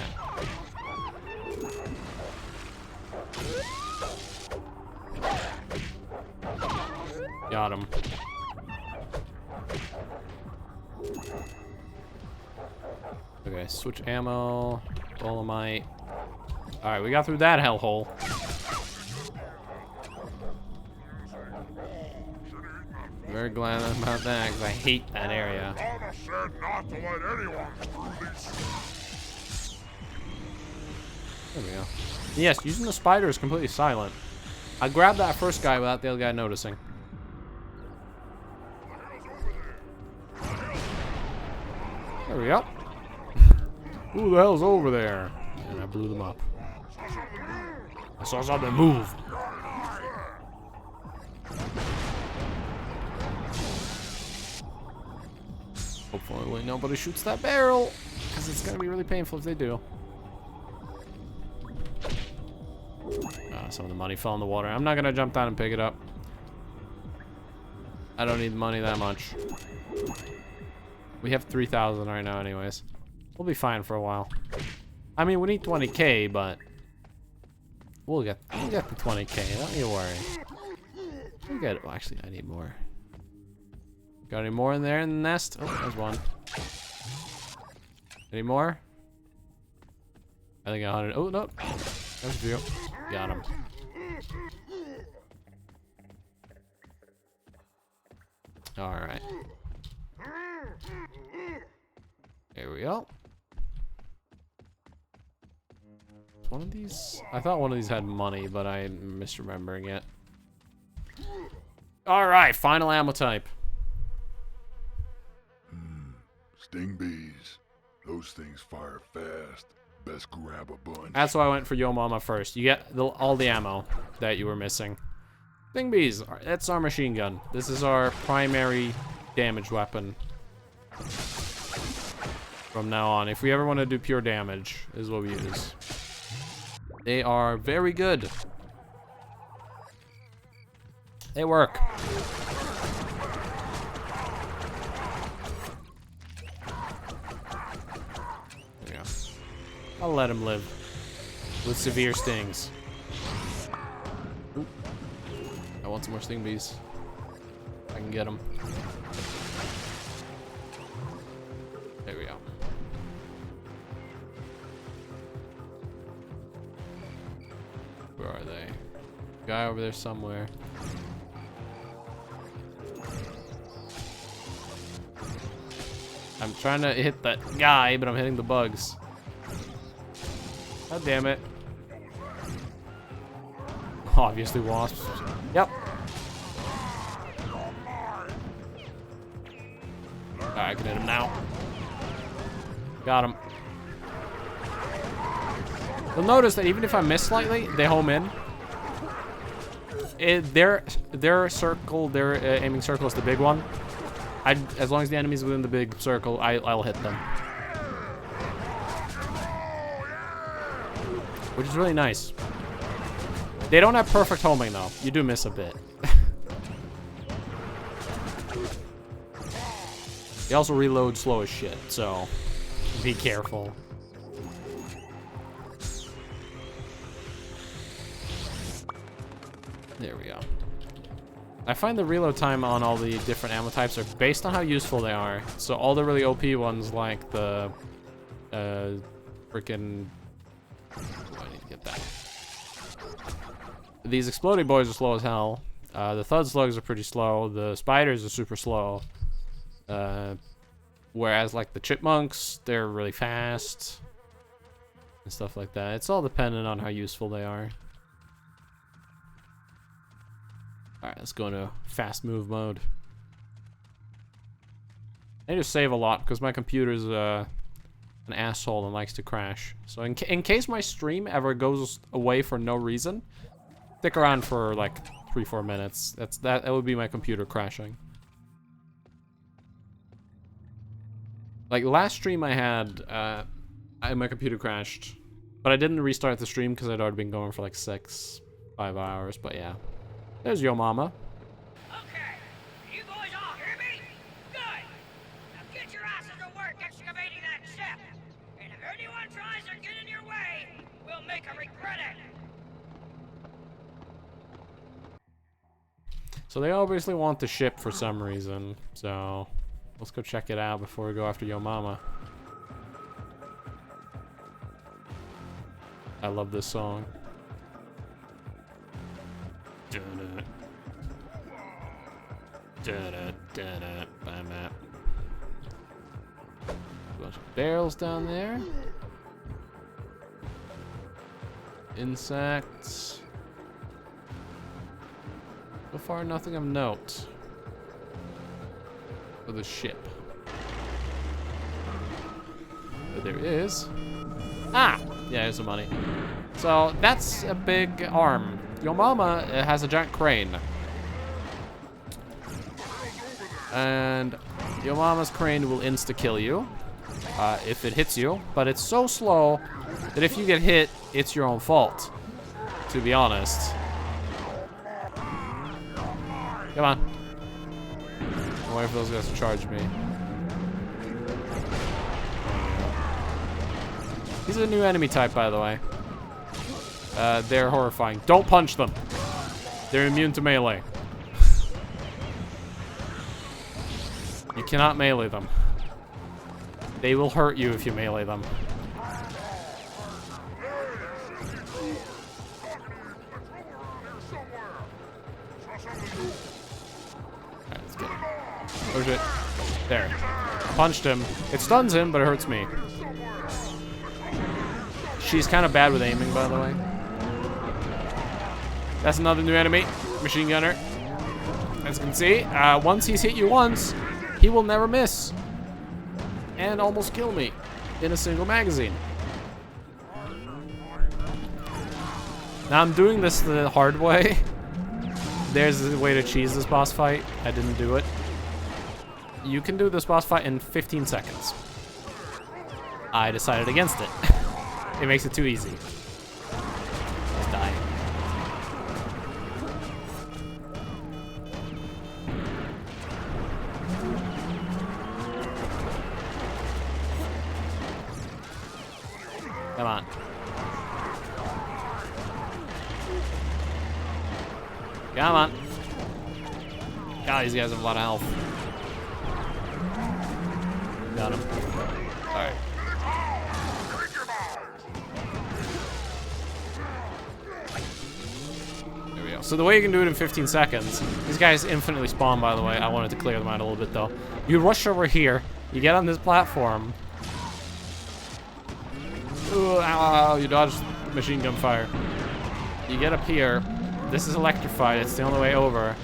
A: Got him. Okay, switch ammo, dolomite. Alright, we got through that hellhole. Very glad about that, because I hate that area.
B: Mama said not to let anyone through these.
A: There we go. Yes, using the spider is completely silent. I grabbed that first guy without the other guy noticing. There we go. Who the hell's over there? And I blew them up. I saw something move. Hopefully nobody shoots that barrel, because it's going to be really painful if they do. Some of the money fell in the water. I'm not going to jump down and pick it up. I don't need money that much. We have 3,000 right now anyways. We'll be fine for a while. I mean, we need 20k, but we'll get the 20k. Don't you worry. We'll get it. Well, actually, I need more. Got any more in there in the nest? Oh, there's one. Any more? I think 100. Oh, no. There's a few. Got him. All right. There we go. One of these, I thought one of these had money, but I'm misremembering it. All right, final ammo type.
B: Sting bees. Those things fire fast. Best grab a bunch.
A: That's why I went for Yo Mama first. You get all the ammo that you were missing. Sting bees, that's our machine gun. This is our primary damage weapon. From now on, if we ever want to do pure damage, is what we use. They are very good. They work. There we go. I'll let him live with severe stings. Ooh. I want some more sting bees. I can get them. There we go. Where are they? Guy over there somewhere. I'm trying to hit that guy, but I'm hitting the bugs. God damn it. Obviously wasps. Yep. Alright, I can hit him now. Got him. You'll notice that even if I miss slightly, they home in. Their circle, their aiming circle is the big one. As long as the enemy's within the big circle, I'll hit them. Which is really nice. They don't have perfect homing though. You do miss a bit. They also reload slow as shit, so be careful. There we go. I find the reload time on all the different ammo types are based on how useful they are. So all the really OP ones, like the freaking... Oh, I need to get that. These exploding boys are slow as hell. The thud slugs are pretty slow. The spiders are super slow. Whereas like the chipmunks, they're really fast and stuff like that. It's all dependent on how useful they are. Alright, let's go into fast move mode. I need to save a lot because my computer's an asshole and likes to crash. So in case my stream ever goes away for no reason, stick around for like 3-4 minutes. That would be my computer crashing. Like last stream I had, my computer crashed, but I didn't restart the stream because I'd already been going for like 6-5 hours. But yeah, there's Yo Mama.
C: Okay, you boys all hear me? Good. Now get your asses to work excavating that ship. And if anyone tries to get in your way, we'll make them regret it.
A: So they obviously want the ship for some reason. So let's go check it out before we go after Yo Mama. I love this song. Bunch of barrels down there. Insects. So far, nothing of note. For the ship. But there is. Ah! Yeah, here's some money. So, that's a big arm. Yo Mama has a giant crane. And Yo Mama's crane will insta-kill you. If it hits you. But it's so slow that if you get hit, it's your own fault. To be honest. Come on. I'm waiting for those guys to charge me. He's a new enemy type, by the way. They're horrifying. Don't punch them. They're immune to melee. You cannot melee them. They will hurt you if you melee them. Alright, let's get him. Oh shit. There. Punched him. It stuns him, but it hurts me. She's kind of bad with aiming, by the way. That's another new enemy. Machine gunner. As you can see, once he's hit you once, he will never miss. And almost kill me in a single magazine. Now I'm doing this the hard way. There's a way to cheese this boss fight. I didn't do it. You can do this boss fight in 15 seconds. I decided against it. It makes it too easy. Just die. Come on. Come on. God, these guys have a lot of health. Got him. Alright. There we go. So the way you can do it in 15 seconds, these guys infinitely spawn, by the way. I wanted to clear them out a little bit, though. You rush over here, you get on this platform. Ooh, ow, you dodged machine gun fire. You get up here. This is electrified. It's the only way over.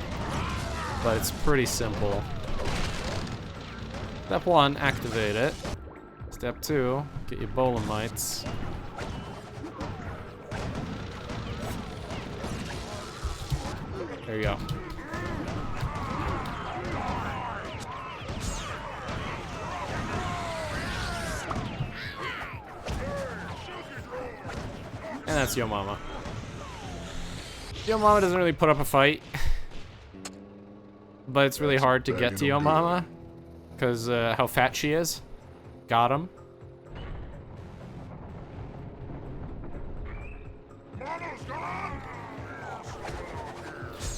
A: But it's pretty simple. Step 1, activate it. Step 2, get your Bolemites. There you go. And that's Yo Mama. Yo Mama doesn't really put up a fight. But it's really hard to get to Yo Mama. Because how fat she is. Got him.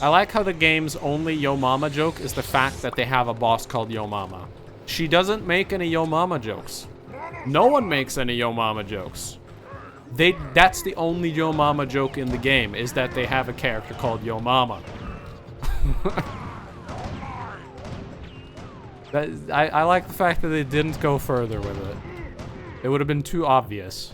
A: I like how the game's only Yo Mama joke is the fact that they have a boss called Yo Mama. She doesn't make any Yo Mama jokes. No one makes any Yo Mama jokes. That's the only Yo Mama joke in the game, is that they have a character called Yo Mama. I like the fact that they didn't go further with it. It would have been too obvious.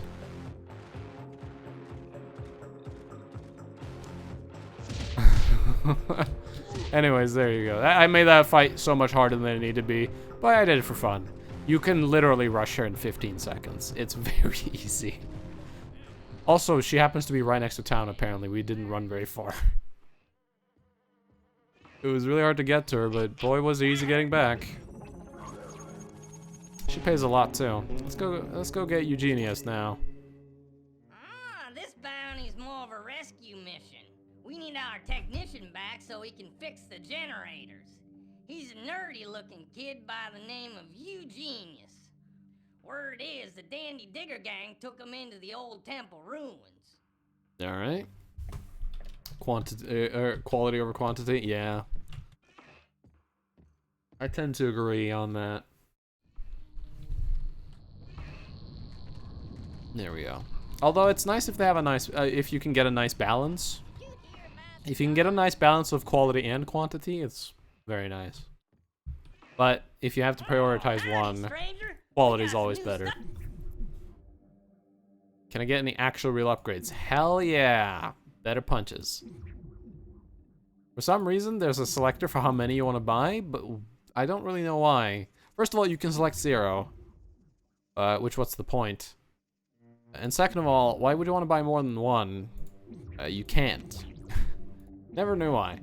A: Anyways, there you go. I made that fight so much harder than it needed to be, but I did it for fun. You can literally rush her in 15 seconds. It's very easy. Also, she happens to be right next to town, apparently. We didn't run very far. It was really hard to get to her, but boy, was it easy getting back. She pays a lot, too. Let's go get Eugenius now.
D: Ah, this bounty's more of a rescue mission. We need our technician back so he can fix the generators. He's a nerdy-looking kid by the name of Eugenius. Word is, the Dandy Digger gang took him into the old temple ruins.
A: All right. Quality over quantity, yeah. I tend to agree on that. There we go. Although it's nice if they have a nice, if you can get a nice balance. If you can get a nice balance of quality and quantity, it's very nice. But if you have to prioritize one, quality is always better. Can I get any actual real upgrades? Hell yeah! Better punches. For some reason, there's a selector for how many you want to buy, but I don't really know why. First of all, you can select 0. What's the point? And second of all, why would you want to buy more than one? You can't. Never knew why.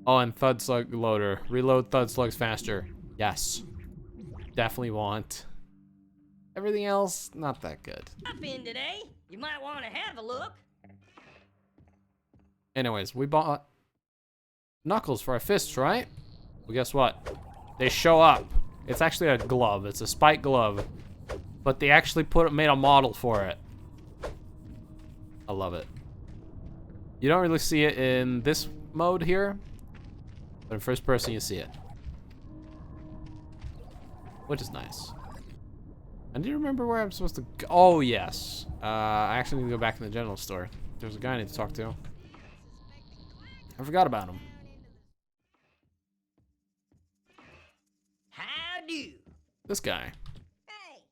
A: Oh, and Thud Slug Loader. Reload Thud Slugs faster. Yes. Definitely want. Everything else, not that good.
D: Up in today. You might want to have a look.
A: Anyways, we bought Knuckles for our fists, right? Well, guess what? They show up. It's actually a glove. It's a spike glove. But they actually made a model for it. I love it. You don't really see it in this mode here, but in first person you see it. Which is nice. I do remember where I'm supposed to go. Oh, yes. I actually need to go back in the general store. There's a guy I need to talk to. I forgot about him.
D: How do?
A: This guy.
D: Hey.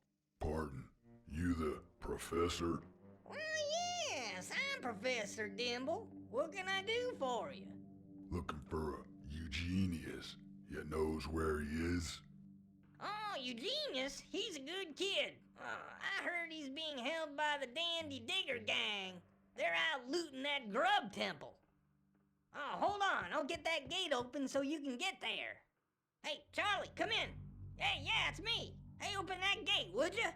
B: Pardon, you the professor?
D: Well, yes, I'm Professor Dimble. What can I do for you?
B: Looking for a Eugenius. You knows where he is?
D: Oh, Eugenius, he's a good kid. I heard he's being held by the Dandy Digger gang. They're out looting that grub temple. Oh, hold on, I'll get that gate open so you can get there. Hey, Charlie, come in. Hey, yeah, it's me. Hey, open that gate, would you?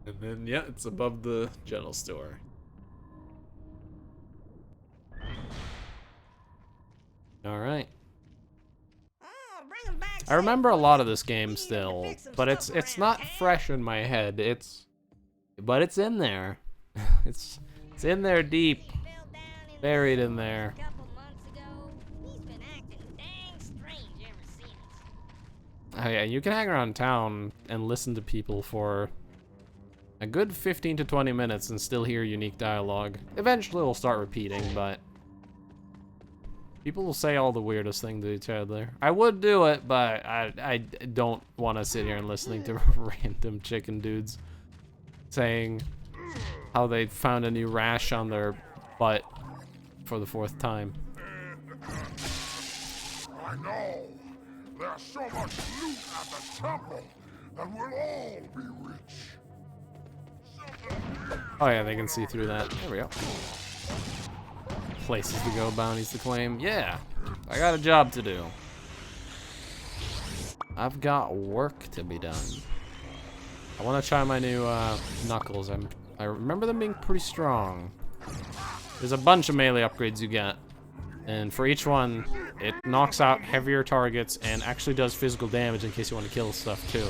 A: And then, yeah, it's above the general store. Alright.
D: Oh, bring him back.
A: I remember a lot of this game still, but it's not fresh in my head. But it's in there. It's in there deep, buried in there. Oh yeah, you can hang around town and listen to people for a good 15 to 20 minutes and still hear unique dialogue. Eventually it'll start repeating, but people will say all the weirdest things to each other. I would do it, but I don't want to sit here and listening to random chicken dudes saying how they found a new rash on their butt for the 4th time.
B: I know. There's so much loot at the temple that we'll all be rich.
A: Oh yeah, they can see through that. There we go. Places to go, bounties to claim. Yeah, I got a job to do. I've got work to be done. I want to try my new Knuckles. I remember them being pretty strong. There's a bunch of melee upgrades you get. And for each one, it knocks out heavier targets and actually does physical damage in case you want to kill stuff too.